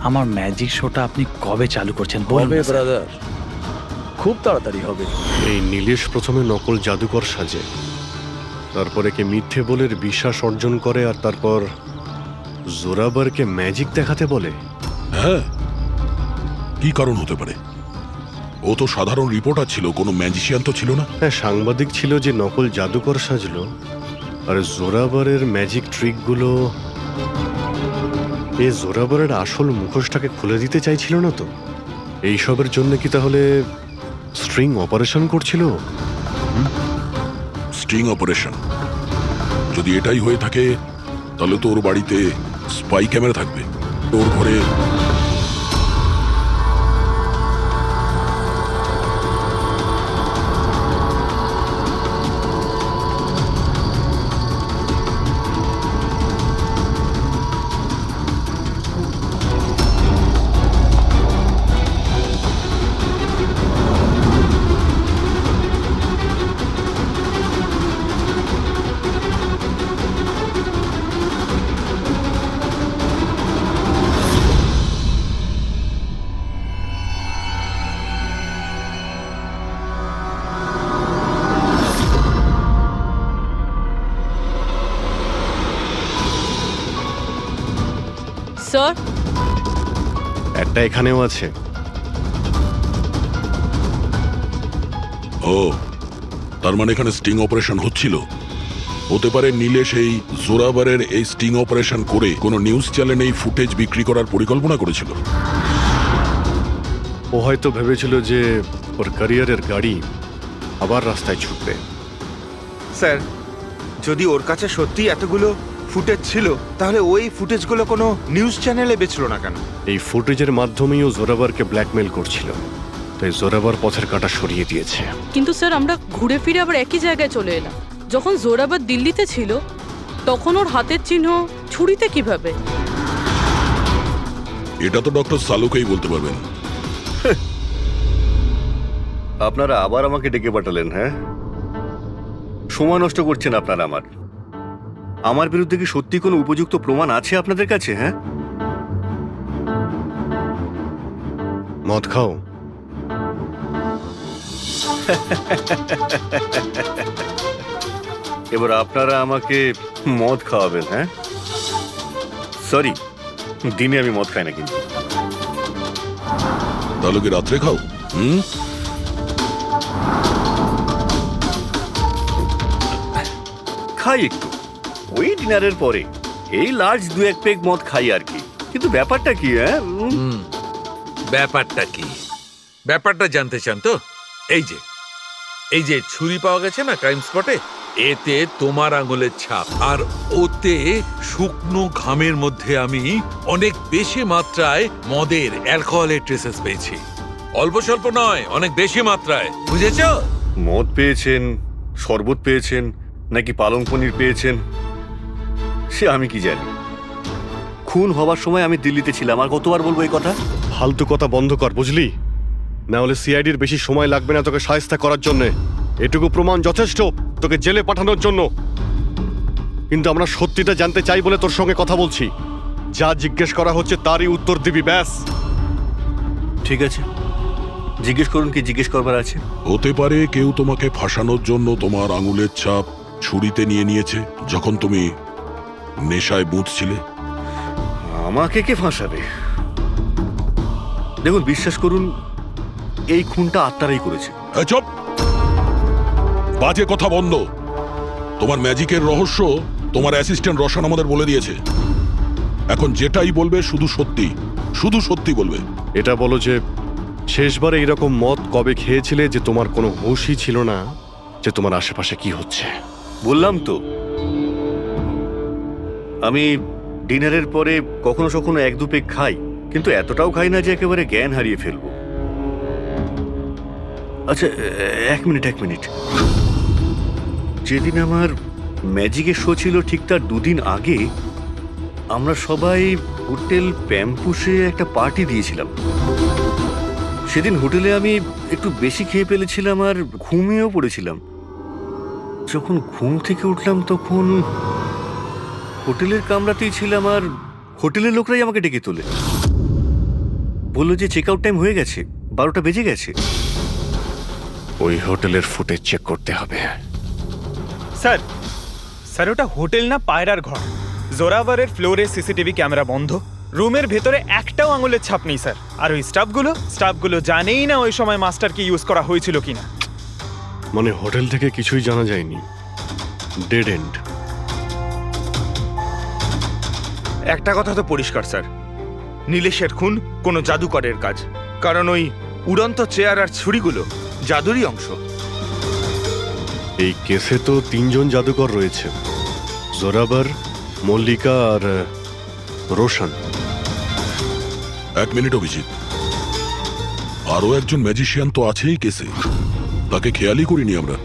আমার ম্যাজিক শোটা আপনি কবে চালু করছেন? হবে ব্রাদার, খুব তাড়াতাড়ি হবে। এই নীলেশ প্রথমে নকল জাদুকর সাজে, তারপরে কে মিথ্যে বলে বিশ্বাস অর্জন করে আর তারপর জোরাবারকে ম্যাজিক দেখাতে বলে। হ্যাঁ, কি কারণ হতে পারে? ও তো সাধারণ রিপোর্টার ছিল, কোনো ম্যাজিশিয়ান তো ছিল না। হ্যাঁ, সাংবাদিক ছিল যে নকল জাদুকর সাজলো। আর জোরাবারের ম্যাজিক ট্রিকগুলো এ জোরাবারের আসল মুখোশটাকে খুলে দিতে চাইছিল না তো? এইসবের জন্য কি তাহলে স্ট্রিং অপারেশন করছিল? String operation? যদি এটাই হয়ে থাকে তাহলে তো ওর বাড়িতে স্পাই ক্যামেরা থাকবে, ওর ঘরে। স্যার, একটা এখানেও আছে। ও, তার মানে এখানে স্টিং অপারেশন হচ্ছিল। হতে পারে নীলেশ এই জোরাবারের এই স্টিং অপারেশন করে কোনো নিউজ চ্যানেলে এই ফুটেজ বিক্রি করার পরিকল্পনা করেছিল। ও হয়তো ভেবেছিল যে ওর ক্যারিয়ারের গাড়ি আবার রাস্তায় ছুটবে। স্যার, যদি ওর কাছে সত্যি এতগুলো ফুটেজ ছিল তাহলে ওই ফুটেজগুলো কোনো নিউজ চ্যানেলে বেচলো না কেন? এই ফুটেজের মাধ্যমেই ও জোরাবারকে ব্ল্যাকমেল করছিল, তাই জোরাবার পথের কাঁটা সরিয়ে দিয়েছে। কিন্তু স্যার আমরা ঘুরে ফিরে আবার একই জায়গায় চলে এলাম। যখন জোরাবার দিল্লিতে ছিল তখন ওর হাতের চিহ্ন ছুরিতে কিভাবে? এটা তো ডক্টর সালুকেই বলতে পারবেন। আপনারা আবার আমাকে ডেকে পাঠালেন, হ্যাঁ? সময় নষ্ট করছেন আপনারা আমার বিরুদ্ধে কি সত্যি কোনো উপযুক্ত প্রমাণ আছে আপনাদের কাছে? হ্যাঁ, মদ খাও। এবার আপনারা আমাকে মদ খাওয়াবেন? হ্যাঁ, সরি, দিনে আমি মদ খাই না। কিন্তু তাহলে কি রাত্রে খাও? খাই একটু, ওই ডিনারের পরে এই লার্জ 2-1 পেগ মদ খাই আর কি। কিন্তু ব্যাপারটা কি? হ্যাঁ, ব্যাপারটা কি? ব্যাপারটা জানতে চান তো? এই যে ছুরি পাওয়া গেছে না ক্রাইম স্পটে, এতে তোমার আঙুলের ছাপ, আর ওতে শুকনো ঘামের মধ্যে আমি অনেক বেশি মাত্রায় মদের অ্যালকোহলের ট্রেসেস পেয়েছি। অল্প স্বল্প নয়, অনেক বেশি মাত্রায়, বুঝেছো? মদ পেয়েছেন, শরবত পেয়েছেন, নাকি পালং পনির পেয়েছেন সে আমি কি জানি। খুন হবার সময় আমি দিল্লিতে ছিলাম। আর কতবার বলবো এই কথা? ফালতু কথা বন্ধ কর, বুঝলি? না হলে সিআইডির বেশি সময় লাগবে না তোকে শায়েস্তা করার জন্য। এটুকু প্রমাণ যথেষ্ট তোকে জেলে পাঠানোর জন্য। কিন্তু আমরা সত্যিটা জানতে চাই বলে তোর সঙ্গে কথা বলছি। যা জিজ্ঞেস করা হচ্ছে তারই উত্তর দিবি, ব্যাস। ঠিক আছে, জিজ্ঞেস করুন, কি জিজ্ঞেস করবার আছে। হতে পারে কেউ তোমাকে ফাঁসানোর জন্য তোমার আঙুলের ছাপ ছুরিতে নিয়ে নিয়েছে যখন তুমি নেশায় বুঝছিলে। আমাকে কে ফাঁসাবে? দেখুন, বিশ্বাস করুন, এই খুনটা আত্মারাই করেছে। চুপ, বাজে কথা বন্ধ। তোমার ম্যাজিকের রহস্য তোমার অ্যাসিস্ট্যান্ট রশন আমাদের বলে দিয়েছে। এখন যেটাই বলবে শুধু সত্যি বলবে। এটা বলো যে শেষবার এইরকম মদ কবে খেয়েছিলে যে তোমার কোনো হুঁশই ছিল না যে তোমার আশেপাশে কি হচ্ছে? বললাম তো, আমি ডিনারের পরে কখনো কখনো 1-2 পেগ খাই, কিন্তু এতটাও খাই না যে একেবারে জ্ঞান হারিয়ে ফেলবো। আচ্ছা, এক মিনিট। যেদিন আমার ম্যাজিকের শো ছিল ঠিক তার 2 দিন আগে আমরা সবাই হোটেল প্যাম্পুসে একটা পার্টি দিয়েছিলাম। সেদিন হোটেলে আমি একটু বেশি খেয়ে ফেলেছিলাম আর ঘুমিয়েও পড়েছিলাম। যখন ঘুম থেকে উঠলাম তখন হোটেলের কামরাতেই ছিলাম, আর হোটেলের লোকরাই আমাকে ডেকে তোলে। বললো যে চেক আউট টাইম হয়ে গেছে, 12টা বেজে গেছে। ওই হোটেলের ফুটেজ চেক করতে হবে। স্যার ওটা হোটেল না, পায়রার ঘর। জোরাভারের ফ্লোরে সিসিটিভি ক্যামেরা বন্ধ, রুমের ভেতরে একটাও আঙুলের ছাপ নেই স্যার। আর ওই স্টাফগুলো জানেই না ওই সময় মাস্টারকে ইউজ করা হয়েছিল কিনা। মানে হোটেল থেকে কিছুই জানা যায়নি, ডেড এন্ড। একটা কথা তো পরিষ্কার স্যার, নীলেশের খুন কোনো জাদুকরের কাজ, কারণ ওই উড়ন্ত চেয়ার আর ছুরিগুলো জাদুরই অংশ। এই কেসে তো 3 জন জাদুকর রয়েছে, জোরাবার, মল্লিকা আর রোশন। 1 মিনিট অভিজিৎ, আরো একজন ম্যাজিশিয়ান তো আছেই কেসে, তাকে খেয়ালই করিনি আমরা।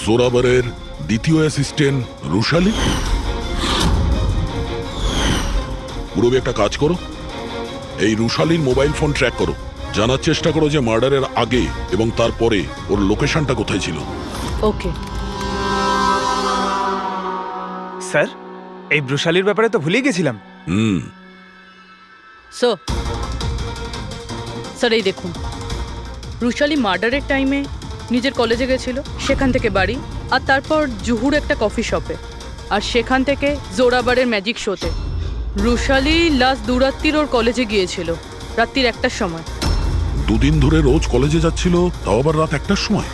জোরাবারের দ্বিতীয় অ্যাসিস্ট্যান্ট রুশালি। পুরবি একটা কাজ করো, এই রুশালির মোবাইল ফোন ট্র্যাক করো, জানার চেষ্টা করো যে মার্ডারের আগে এবং তারপরে ওর লোকেশনটা কোথায় ছিল। ওকে স্যার, এই ব্রুশালির ব্যাপারে তো ভুলেই গেছিলাম। স্যার এই দেখুন, রুশালি মার্ডারের টাইমে নিজের কলেজে গেছিল, সেখান থেকে বাড়ি, আর তারপর জুহুর একটা কফি শপে, আর সেখান থেকে জোরাবারের ম্যাজিক শোতে। রুশালি লাস্ট 2 রাত্রির ওর কলেজে গিয়েছিল, রাত্রির 1টার সময়। 2 দিন ধরে রোজ কলেজে যাচ্ছিল, তাও আবার রাত 1টার সময়?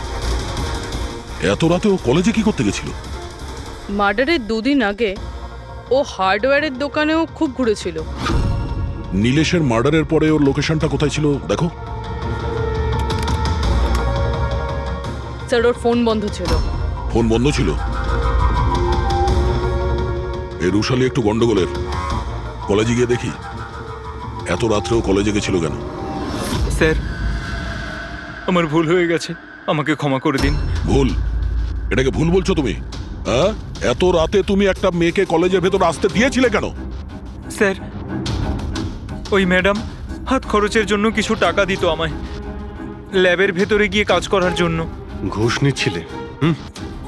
এত রাতে ও কলেজে কি করতে গেছিল? মার্ডারের 2 দিন আগে ও হার্ডওয়্যারের দোকানেও খুব ঘুরেছিল। নীলেশের মার্ডারের পরে ওর লোকেশনটা কোথায় ছিল দেখো। স্যার ওর ফোন বন্ধ ছিল। ফোন বন্ধ ছিল? এই রুশালি একটু গন্ডগোলের। কলেজে গিয়ে দেখি এত রাত্রেও কলেজে গেছিল কেন। স্যার আমার ভুল হয়ে গেছে, আমাকে ক্ষমা করে দিন। ভুল? এটাকে ভুল বলছো তুমি? হ্যাঁ, এত রাতে তুমি একটা মেয়েকে কলেজের ভেতরে আসতে দিয়েছিলে কেন? স্যার ওই ম্যাডাম হাত খরচের জন্য কিছু টাকা দিত আমায়, ল্যাবের ভেতরে গিয়ে কাজ করার জন্য। ঘুষ নিচ্ছিলে?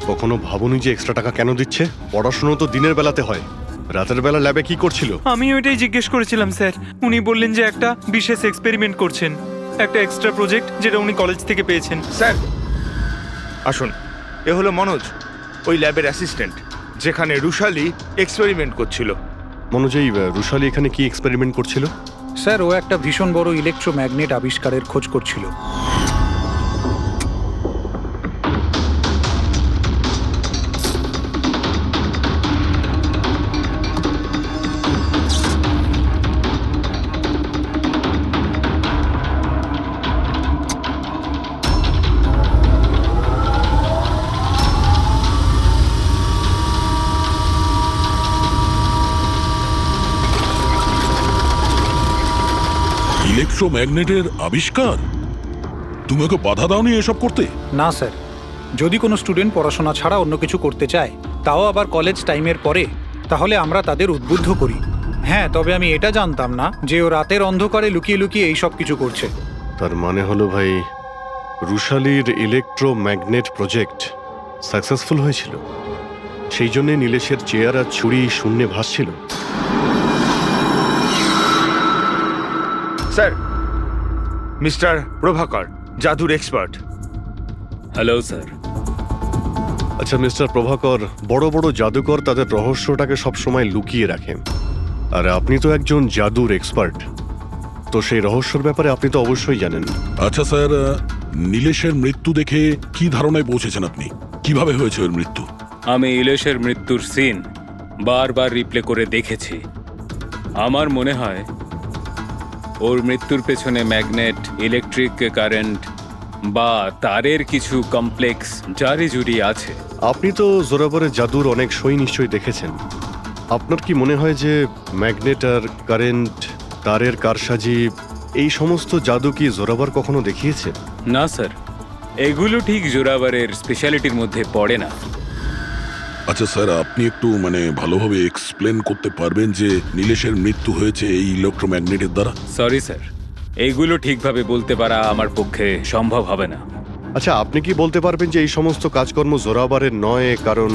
কখনো ভাবনি যে এক্সট্রা টাকা কেন দিচ্ছে? পড়াশোনা তো দিনের বেলাতে হয়, রাতের বেলা ল্যাবে কি করছিল? আমি ওইটাই জিজ্ঞেস করেছিলাম স্যার। উনি বললেন যে একটা বিশেষ এক্সপেরিমেন্ট করছেন, একটা এক্সট্রা প্রজেক্ট যেটা উনি কলেজ থেকে পেয়েছেন। স্যার আসুন, এ হলো মনোজ, ওই ল্যাবের অ্যাসিস্ট্যান্ট যেখানে রুশালি এক্সপেরিমেন্ট করছিল। মনোজ, এই রুশালি এখানে কি এক্সপেরিমেন্ট করছিল? স্যার ও একটা ভীষণ বড় ইলেকট্রোম্যাগনেট আবিষ্কারের খোঁজ করছিল। ইলেকট্রোম্যাগনেটের আবিষ্কার? তুমি ওকে বাধা দাওনি এসব করতে? না স্যার, যদি কোনো স্টুডেন্ট পড়াশোনা ছাড়া অন্য কিছু করতে চায়, তাও আবার কলেজ টাইমের পরে, তাহলে আমরা তাদের উদ্বুদ্ধ করি। হ্যাঁ, তবে আমি এটা জানতাম না যে ও রাতের অন্ধকারে লুকিয়ে লুকিয়ে এই সব কিছু করছে। তার মানে হলো ভাই, রুশালির ইলেকট্রোম্যাগনেট প্রজেক্ট সাকসেসফুল হয়েছিল, সেই জন্যে নীলেশের চেয়ার আর ছুরি শূন্যে ভাসছিল। স্যার, মিস্টার প্রভাকর, জাদুর এক্সপার্ট। Hello sir. আচ্ছা মিস্টার প্রভাকর, বড় বড় জাদুকর তাদের রহস্যটাকে সবসময় লুকিয়ে রাখেন, আর আপনি তো একজন জাদুর এক্সপার্ট, তো সেই রহস্যর ব্যাপারে আপনি তো অবশ্যই জানেন। আচ্ছা স্যার, নীলেশের মৃত্যু দেখে কি ধারণায় পৌঁছেছেন আপনি? কিভাবে হয়েছে ওর মৃত্যু? আমি ইলেশের মৃত্যুর সিন বারবার রিপ্লে করে দেখেছি। আমার মনে হয় ওর মৃত্যুর পেছনে ম্যাগনেট, ইলেকট্রিক কারেন্ট বা তারের কিছু কমপ্লেক্স জারি জুড়ি আছে। আপনি তো জোরাবরের জাদুর অনেক সই নিশ্চয়ই দেখেছেন। আপনার কি মনে হয় যে ম্যাগনেট আর কারেন্ট, তারের কারসাজি, এই সমস্ত জাদু কি জোরাবর কখনো দেখিয়েছে? না স্যার, এগুলো ঠিক জোরাবরের স্পেশালিটির মধ্যে পড়ে না। আচ্ছা স্যার, আপনি একটু ভালোভাবে এক্সপ্লেন করতে পারবেন যে নীলেশের মৃত্যু হয়েছে এই ইলেকট্রোম্যাগনেটের দ্বারা? সরি স্যার, এইগুলো ঠিকভাবে বলতে পারা আমার পক্ষে সম্ভব হবে না। আচ্ছা, আপনি কি বলতে পারবেন যে এই সমস্ত কাজকর্ম জোরাবরের নয়, কারণ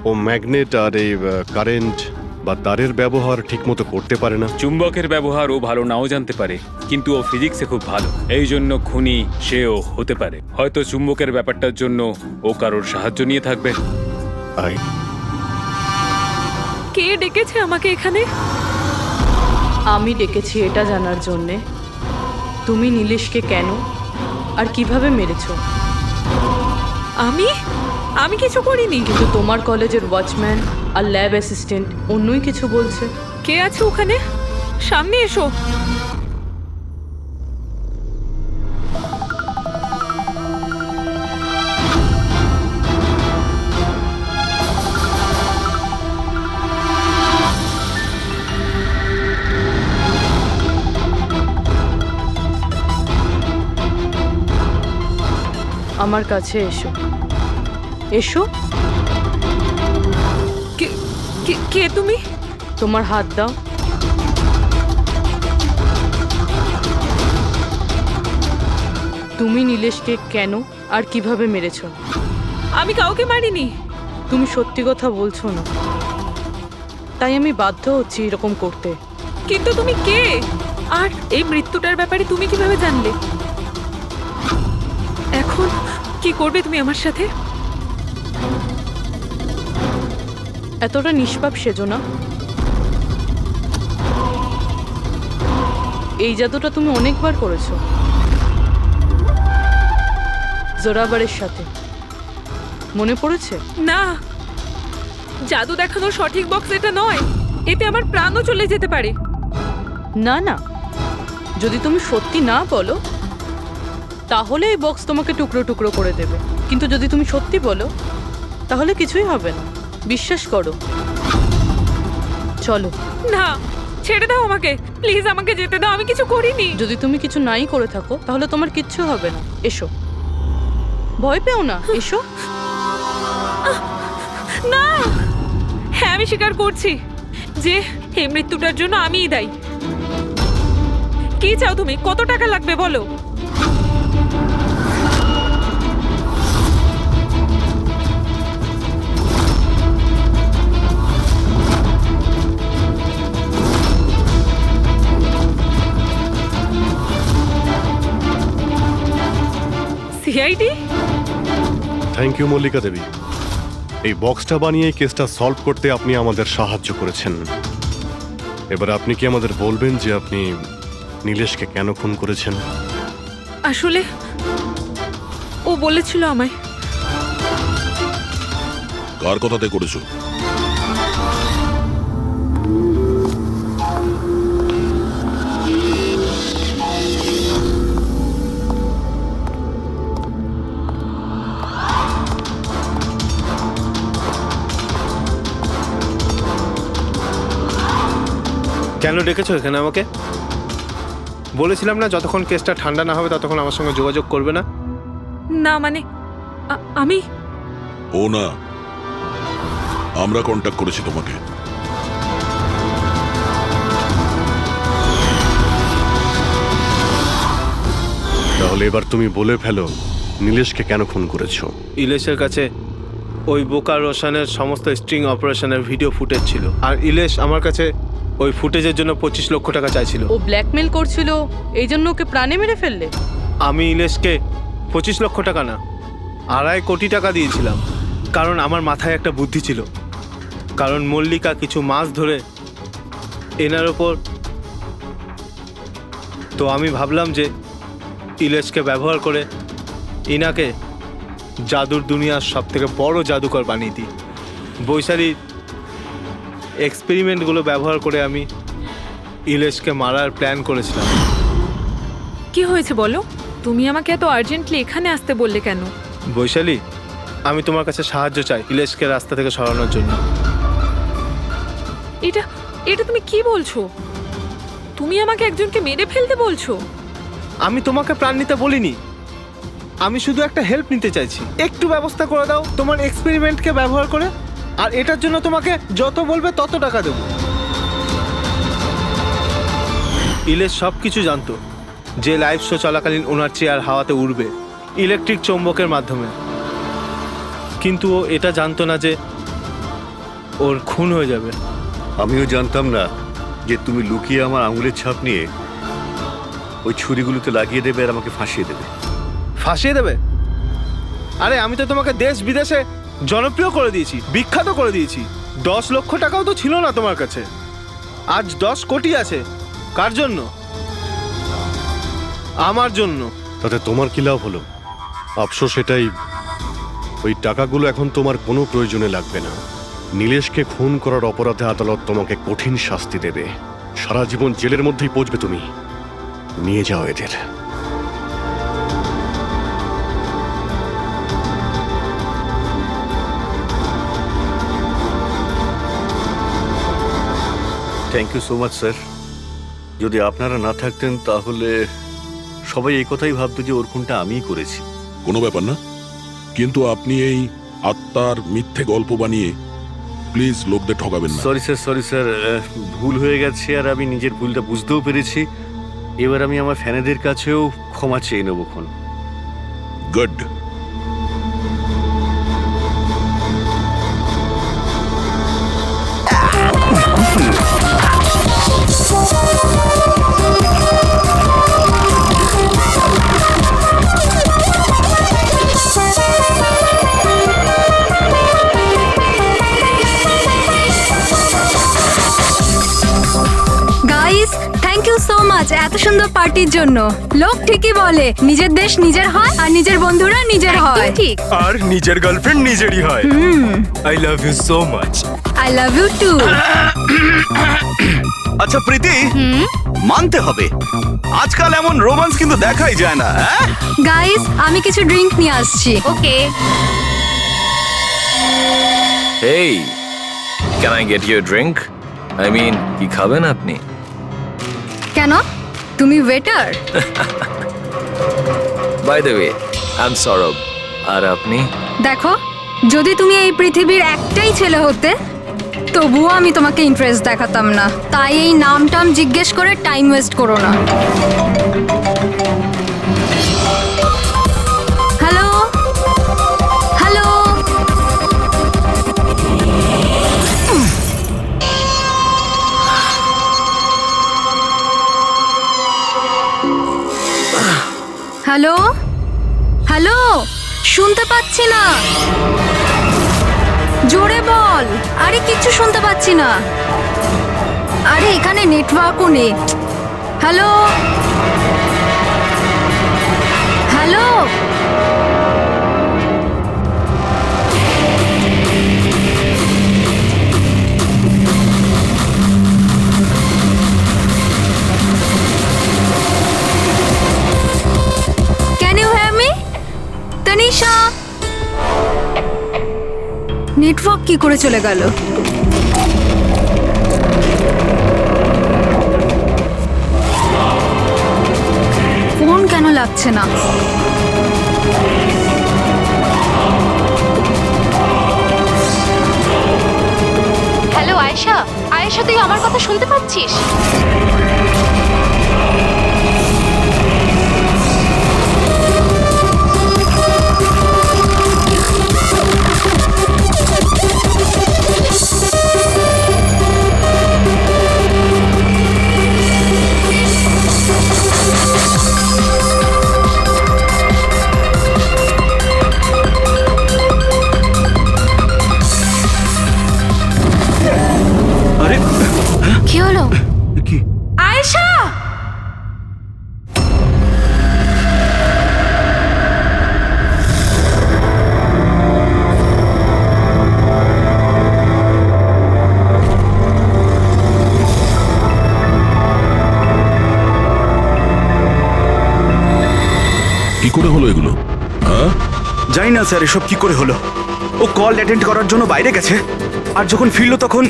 ও ম্যাগনেট আর এই কারেন্ট বা তারের ব্যবহার ঠিকমতো করতে পারে না? চুম্বকের ব্যবহার ও ভালো নাও জানতে পারে, কিন্তু ও ফিজিক্সে খুব ভালো, এই জন্য খুনি সেও হতে পারে। হয়তো চুম্বকের ব্যাপারটার জন্য ও কারোর সাহায্য নিয়ে থাকবে। কে ডেকেছে আমাকে এখানে? আমি ডেকেছি এটা জানার জন্যে তুমি নীলেশকে কেন আর কিভাবে মেরেছো। আমি কিছু করিনি। কিন্তু তোমার কলেজের ওয়াচম্যান আর ল্যাব অ্যাসিস্ট্যান্ট অন্যই কিছু বলছে। কে আছে ওখানে? সামনে এসো। আমার কাছে এসো। এসো। কে তুমি? তোমার হাত দাও। তুমি নীলেশকে কেন আর কিভাবে মেরেছো? আমি কাউকে মারিনি। তুমি সত্যি কথা বলছো না, তাই আমি বাধ্য হচ্ছি এরকম করতে। কিন্তু তুমি কে? আর এই মৃত্যুটার ব্যাপারে তুমি কিভাবে জানলে? এখন কি করবে তুমি আমার সাথে? এতটা নিষ্পাপ সেজো না। এই জাদুটা তুমি অনেকবার করেছো জোরাবরের সাথে, মনে পড়েছে? না, জাদু দেখানোর সঠিক বক্স এটা নয়, এতে আমার প্রাণও চলে যেতে পারে। না না, যদি তুমি সত্যি না বলো তাহলে এই বক্স তোমাকে টুকরো টুকরো করে দেবে, কিন্তু যদি তুমি সত্যি বলো তাহলে কিছুই হবে না, বিশ্বাস করো। চলো। না, ছেড়ে দাও আমাকে, প্লিজ আমাকে যেতে দাও, আমি কিছু করিনি। যদি তুমি কিছু নাই করে থাকো তাহলে তোমার কিচ্ছু হবে না, এসো। ভয় পেও না, এসো। না, হ্যাঁ আমি স্বীকার করছি যে এই মৃত্যুটার জন্য আমিই দায়ী। কি চাও তুমি? কত টাকা লাগবে বলো? সিআইডি? থ্যাংক ইউ মল্লিকা দেবী। এই বক্সটা বানিয়ে কেসটা সলভ করতে আপনি আমাদের সাহায্য করেছেন। এবার আপনি কি আমাদের বলবেন যে আপনি নীলেশকে কেন খুন করেছেন? আসলে ও বলেছিল আমায়। কার কথাতে করেছো? কেন ডেকেছো এখানে আমাকে? বলেছিলাম না যতক্ষণ কেসটা ঠান্ডা না হবে ততক্ষণ আমার সঙ্গে যোগাযোগ করবে না। না মানে আমি ও না, আমরা কন্ট্যাক্ট করেছি তোমাকে। তাহলে এবার তুমি বলে ফেলো নীলেশকে কেন খুন করেছো? ইলেশের কাছে ওই বোকা রোশনের সমস্ত স্ট্রিং অপারেশনের ভিডিও ফুটেজ ছিল, আর ইলেশ আমার কাছে ওই ফুটেজের জন্য 25 লক্ষ টাকা চাইছিল। ও ব্ল্যাকমেল করছিল, এই জন্য ওকে প্রাণে মেরে ফেললে? আমি ইলেশকে 25 লক্ষ টাকা না, 2.5 কোটি টাকা দিয়েছিলাম, কারণ আমার মাথায় একটা বুদ্ধি ছিল। কারণ মল্লিকা কিছু মাস ধরে এনার ওপর, তো আমি ভাবলাম যে ইলেশকে ব্যবহার করে ইনাকে জাদুর দুনিয়ার সব থেকে বড় জাদুকর বানিয়ে দিই। বৈশালীর এক্সপেরিমেন্টগুলো ব্যবহার করে আমি ইলেশকে মারার প্ল্যান করেছিলাম। কি হয়েছে বলো? তুমি আমাকে এত আর্জেন্টলি এখানে আসতে বললে কেন? বৈশালী, আমি তোমার কাছে সাহায্য চাই ইলেশকে রাস্তা থেকে সরানোর জন্য। এটা এটা তুমি কি বলছো? তুমি আমাকে একজনকে মেরে ফেলতে বলছো? আমি তোমাকে প্রাণ নিতে বলিনি, আমি শুধু একটা হেল্প নিতে চাইছি। একটু ব্যবস্থা করে দাও তোমার এক্সপেরিমেন্টকে ব্যবহার করে, আর এটার জন্য তোমাকে যত বলবে তত টাকা দেবো। ইলেশ সব কিছু জানতো যে লাইভ শো চলাকালীন ওনার চেয়ার হাওয়াতে উড়বে ইলেকট্রিক চৌম্বকের মাধ্যমে, কিন্তু ও এটা জানতো না যে ওর খুন হয়ে যাবে। আমিও জানতাম না যে তুমি লুকিয়ে আমার আঙুলের ছাপ নিয়ে ওই ছুরিগুলোতে লাগিয়ে দেবে আর আমাকে ফাঁসিয়ে দেবে। ফাঁসিয়ে দেবে? আরে আমি তো তোমাকে দেশ বিদেশে জনপ্রিয় করে দিয়েছি, বিখ্যাত করে দিয়েছি। 10 লক্ষ টাকাও তো ছিল না তোমার কাছে, আজ 10 কোটি আছে। কার জন্য? আমার জন্য। তাতে তোমার কি লাভ হলো? আফসোস এটাই, ওই টাকাগুলো এখন তোমার কোনো প্রয়োজনে লাগবে না। নীলেশকে খুন করার অপরাধে আদালত তোমাকে কঠিন শাস্তি দেবে, সারা জীবন জেলের মধ্যেই পচবে তুমি। নিয়ে যাও এদের। Thank you so much sir. যদি আপনারা না থাকতেন তাহলে সবাই এই কথাই ভাবতো যে ওর খুনটা আমিই করেছি। কোনো ব্যাপার না, কিন্তু আপনি এই আত্মার মিথ্যে গল্প বানিয়ে প্লিজ লোকদের ঠকাবেন না। সরি স্যার, ভুল হয়ে গেছে আর আমি নিজের ভুলটা বুঝতেও পেরেছি। এবার আমি আমার ফ্যানেদের কাছেও ক্ষমা চেয়ে নেব। খন good. Guys, thank you so much এত সুন্দর পার্টির জন্য। লোক ঠিকই বলে নিজের দেশ নিজের হয় আর নিজের বন্ধুরা নিজের হয়। ঠিক। আর নিজের গার্লফ্রেন্ড নিজেরই হয়। I love you so much. I love you too. আচ্ছা প্রীতি, মানতে হবে আজকাল এমন রোমান্স কিন্তু দেখাই যায় না। গাইস, আমি কিছু ড্রিঙ্ক নিয়ে আসছি। Okay. Hey, can I get you drink? I mean, কি খাবেন আপনি? কেন, তুমি waiter? By the way, I am Saurabh. আর আপনি? দেখো, যদি তুমি এই পৃথিবীর একটাই ছেলে হতে তবুও আমি তোমাকে ইন্টারেস্ট দেখাতাম না। তাই এই নাম টাম জিজ্ঞেস করে টাইম ওয়েস্ট করো না। হ্যালো হ্যালো, হ্যালো হ্যালো, শুনতে পাচ্ছি না, জোরে বল। আরে কিচ্ছু শুনতে পাচ্ছি না। আরে এখানে নেটওয়ার্কও নেই। Hello hello, can you hear me? Tanisha, network কি করে চলে গেল? ফোন কেন লাগছে না? হ্যালো আয়েশা, আয়েশা তুই আমার কথা শুনতে পাচ্ছিস? কি হলো? আয়েশা! কি করে হলো এগুলো? হ্যাঁ, জানি না স্যার এসব কি করে হলো। ও কল অ্যাটেন্ড করার জন্য বাইরে গেছে, আর যখন ফিরলো তখন।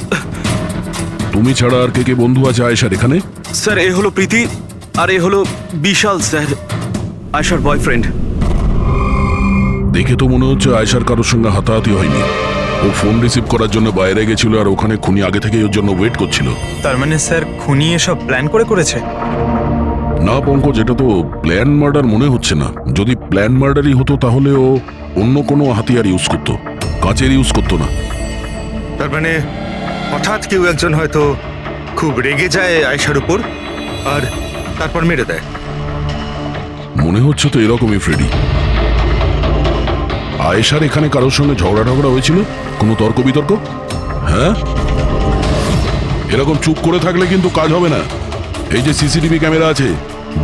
তুমি ছাড়া আর কে কে বন্ধু আছে আয়েশার এখানে? স্যার এ হলো প্রীতি, আর এ হলো বিশাল স্যার, আয়েশার বয়ফ্রেন্ড। দেখে তো মনে হচ্ছে আয়েশার কারোর সঙ্গে হাতাহাতি হয়নি। ও ফোন রিসিভ করার জন্য বাইরে গেছিল, আর ওখানে খুনি আগে থেকেই ওর জন্য ওয়েট করছিল। তার মানে স্যার খুনি এসব প্ল্যান করে করেছে? না পঙ্কজ, এটা তো প্ল্যান মার্ডার মনে হচ্ছে না। যদি প্ল্যান মার্ডারই হতো তাহলে ও অন্য কোনো হাতিয়ার ইউজ করতো, কাচের ইউজ করতো না। তার মানে হঠাৎ কেউ একজন হয়তো খুব রেগে যায় আয়েশার উপর, আর তারপর মেরে দেয়। মনে হচ্ছে তো এরকমই ফ্রেডি। আয়েশার এখানে কারোর সঙ্গে ঝগড়া টগড়া হয়েছিল? কোনো তর্ক বিতর্ক? হ্যাঁ, এরকম চুপ করে থাকলে কিন্তু কাজ হবে না। এই যে সিসিটিভি ক্যামেরা আছে,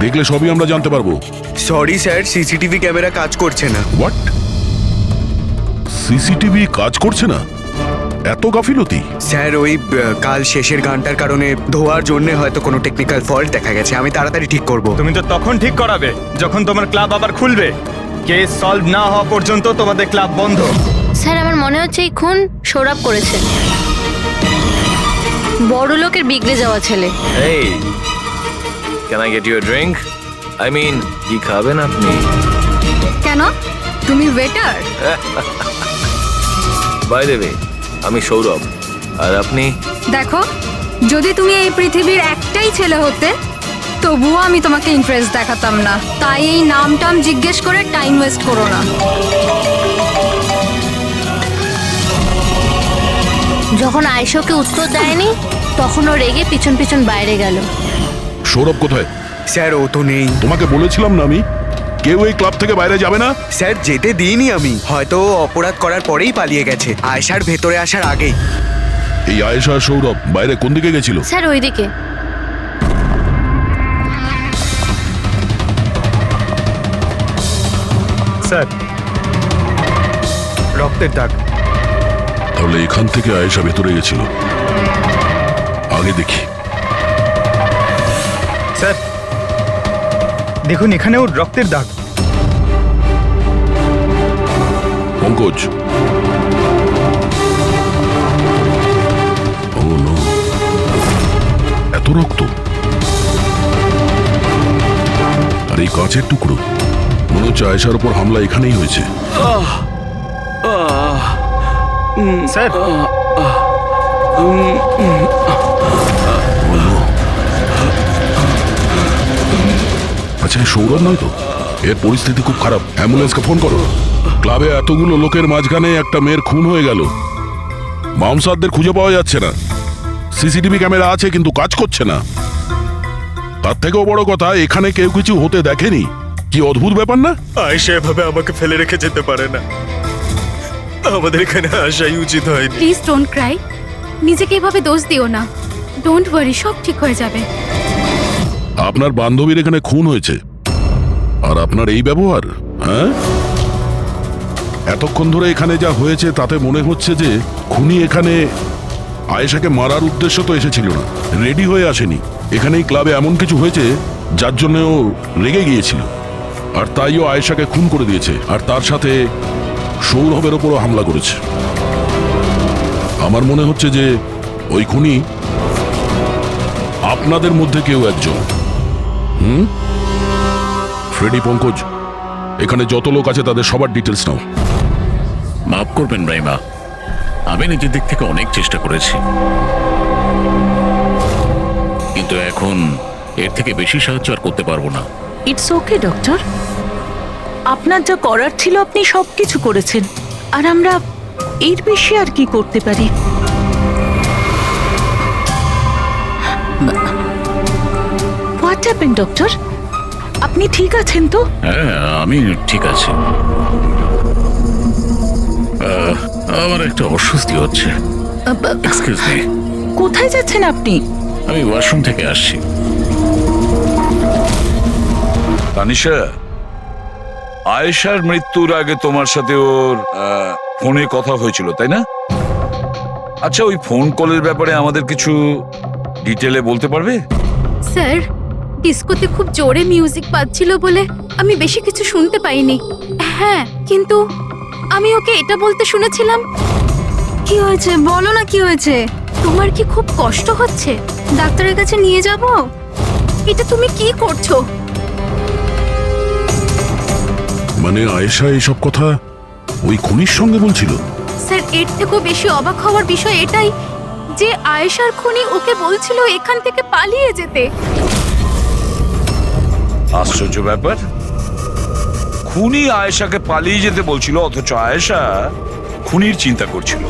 দেখলে সবই আমরা জানতে পারবো। সরি স্যার, সিসিটিভি ক্যামেরা কাজ করছে না। হোয়াট? সিসিটিভি কাজ করছে না? এত গাফিলতি? স্যার ওই কাল শেষের গানটার কারণে ধোয়ার জন্য হয়তো কোনো টেকনিক্যাল ফল্ট দেখা গেছে। আমি তাড়াতাড়ি ঠিক করব। তুমি তো তখন ঠিক করাবে যখন তোমার ক্লাব আবার খুলবে। কেস সলভ না হওয়া পর্যন্ত তোমাদের ক্লাব বন্ধ। স্যার আমার মনে হচ্ছে এই খুন সৌরভ করেছে। বড় লোকের বিগড়ে যাওয়া ছেলে। Hey, can I get you drink? I mean, কি খাবেন আপনি? কেন, তুমি ওয়েটার? বাই দ্য ওয়ে, আমি সৌরভ। আর আপনি? দেখো, যদি তুমি এই পৃথিবীর একটাই ছেলে হতে তবুও আমি তোমাকে ইন্টারেস্ট দেখাতাম না। তাই এই নাম টাম জিজ্ঞেস করে টাইম ওয়েস্ট করো না। যখন আয়েশাকে উত্তর দেয়নি তখন ও রেগে পিছন পিছন বাইরে গেল। সৌরভ কোথায়? স্যার ও তো নেই। তোমাকে বলেছিলাম না আমি, কেউ এই ক্লাব থেকে বাইরে যাবে না। স্যার যেতে দিইনি আমি, হয়তো ও অপরাধ করার পরেই পালিয়ে গেছে, আয়েশার ভেতরে আসার আগেই। এই আয়েশা আর সৌরভ বাইরে কোন দিকে গেছিল? স্যার ওইদিকে। স্যার, রক্তের দাগ। তাহলে এখান থেকে আয়েশা ভেতরে গেছিল। আগে দেখি। স্যার দেখুন, এখানেও রক্তের দাগ। পঙ্কজ, ও নো, এত রক্ত! আর এই কাঁচের টুকরো, মনে হচ্ছে আয়েশার উপর হামলা এখানেই হয়েছে। স্যার, আচ্ছা, সৌরভ নয় তো? এর পরিস্থিতি খুব খারাপ, অ্যাম্বুলেন্সকে ফোন করো। ক্লাবে এতগুলো লোকের মাঝখানে একটা মেয়ের খুন হয়ে গেল, মামসাদদের খুঁজে পাওয়া যাচ্ছে না। সিসিটিভি ক্যামেরা আছে কিন্তু কাজ করছে না। তার থেকেও বড় কথা, এখানে কেউ কিছু হতে দেখেনি। কি অদ্ভুত ব্যাপার না? আয়েশা এভাবে আমাকে ফেলে রেখে যেতে পারে না। আমাদের এখানে আসাই উচিত হয়নি। প্লিজ ডোন্ট ক্রাই, নিজেকে এভাবে দোষ দিও না। ডোন্ট ওয়ারি, সব ঠিক হয়ে যাবে। আপনার বান্ধবীর এখানে খুন হয়েছে, আর আপনার এই ব্যবহার? হ্যাঁ, এতক্ষণ ধরে এখানে যা হয়েছে তাতে মনে হচ্ছে যে খুনি এখানে আয়েশাকে মারার উদ্দেশ্য তো এসেছিল না, রেডি হয়ে আসেনি। এখানেই ক্লাবে এমন কিছু হয়েছে যার জন্য ও রেগে গিয়েছিল, আর তাই ও আয়েশাকে খুন করে দিয়েছে, আর তার সাথে সৌরভের ওপরও হামলা করেছে। আমার মনে হচ্ছে যে ওই খুনি আপনাদের মধ্যে কেউ একজন। ফ্রেডি, পঙ্কজ, এখানে যত লোক আছে তাদের সবার ডিটেলস নাও। মাফ করবেন রাইমা, আমি নিজের দিক থেকে অনেক চেষ্টা করেছি, কিন্তু এখন এর থেকে বেশি সাহায্য আর করতে পারবো না। ইটস ওকে ডক্টর, আপনার যা করার ছিল আপনি সবকিছু করেছেন, আর আমরা এর বেশি আর কি করতে পারি? What happened doctor? আপনি ঠিক আছেন তো? হ্যাঁ, আমি ঠিক আছি। আমার একটা অস্বস্তি হচ্ছে। Excuse me. কোথায় যাচ্ছেন আপনি? আমি ওয়াশরুম থেকে আসছি। তানিশা, আয়েশার মৃত্যুর আগে তোমার সাথে ওর ফোনে কথা হয়েছিল, তাই না? আচ্ছা, ওই ফোন কলের ব্যাপারে আমাদের কিছু ডিটেলে বলতে পারবে? স্যার, ডিস্কোতে খুব জোরে মিউজিক বাজছিল বলে আমি বেশি কিছু শুনতে পাইনি। হ্যাঁ, কিন্তু আমি ওকে এটা বলতে শুনেছিলাম। কি হয়েছে বলো না, কি হয়েছে? তোমার কি খুব কষ্ট হচ্ছে? ডাক্তারের কাছে নিয়ে যাব? এটা তুমি কি করছো? মানে আয়েশা এইসব কথা ওই খুনির সঙ্গে বলছিল? স্যার, এর থেকেও বেশি অবাক হওয়ার বিষয় এটাই যে আয়েশার খুনি ওকে বলছিল এখান থেকে পালিয়ে যেতে। আশ্চর্য ব্যাপার, খুনি আয়েশাকে পালিয়ে যেতে বলছিল, অথচ আয়েশা খুনির চিন্তা করছিল।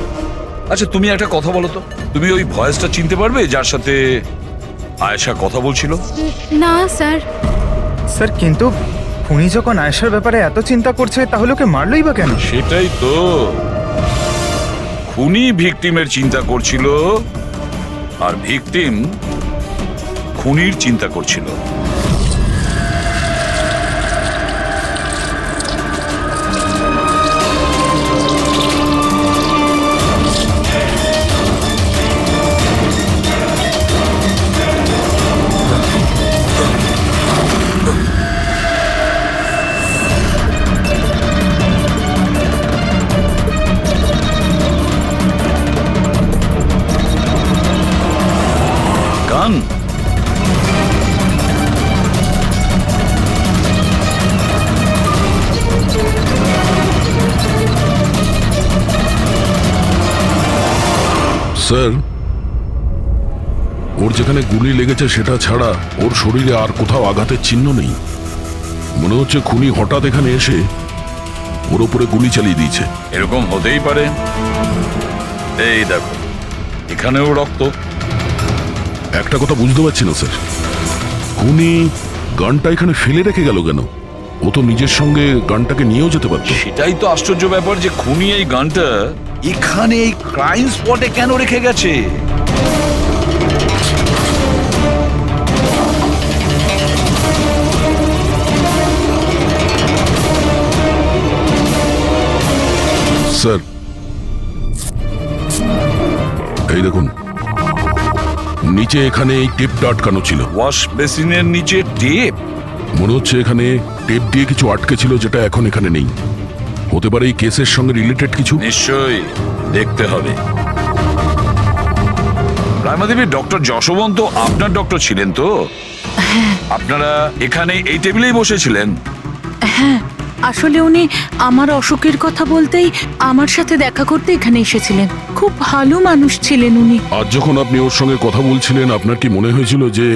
আচ্ছা, তুমি একটা কথা বলো তো, তুমি ওই ভয়েসটা চিনতে পারবে যার সাথে আয়েশা কথা বলছিল? না স্যার। স্যার, কিন্তু খুনি যখন আয়েশার ব্যাপারে এত চিন্তা করছে তাহলে ওকে মারলই বা কেন? সেটাই তো, খুনি ভিকটিমের চিন্তা করছিল আর ভিকটিম খুনির চিন্তা করছিল। গান? স্যার, ওর যেখানে গুলি লেগেছে সেটা ছাড়া ওর শরীরে আর কোথাও আঘাতের চিহ্ন নেই। মনে হচ্ছে খুনি হঠাৎ এখানে এসে ওর উপরে গুলি চালিয়ে দিয়েছে। এরকম হতেই পারে। এই দেখো, এখানেও রক্ত। একটা কথা বুঝতে পারছি না স্যার, খুনি গানটা এখানে ফেলে রেখে গেল কেন? ও তো নিজের সঙ্গে গানটাকে নিয়েও যেতে পারত। সেটাই তো আশ্চর্য ব্যাপার যে খুনি এই গানটা এখানে এই ক্রাইম স্পটে কেন রেখে গেছে? স্যার, এই দেখুন, নিচে এখানে এই টেপটা আটকানো ছিল। ওয়াশ বেসিনের নিচে টেপ? মনে হচ্ছে এখানে টেপ দিয়ে কিছু আটকে ছিল, যেটা এখন এখানে নেই। হতে পারে এই কেসের সঙ্গে রিলেটেড কিছু। নিশ্চয়ই দেখতে হবে। রায়মাদেবী, ডক্টর যশবন্ত আপনার ডক্টর ছিলেন তো? আপনারা এখানে এই টেবিলেই বসেছিলেন? হ্যাঁ, আসলে উনি আমার অসুখের কথা বলতেই আমার সাথে দেখা করতে এখানে এসেছিলেন। খুব ভালো মানুষ ছিলেন উনি। আজ যখন আপনি ওর সঙ্গে কথা বলছিলেন, আপনার কি মনে হয়েছিল যে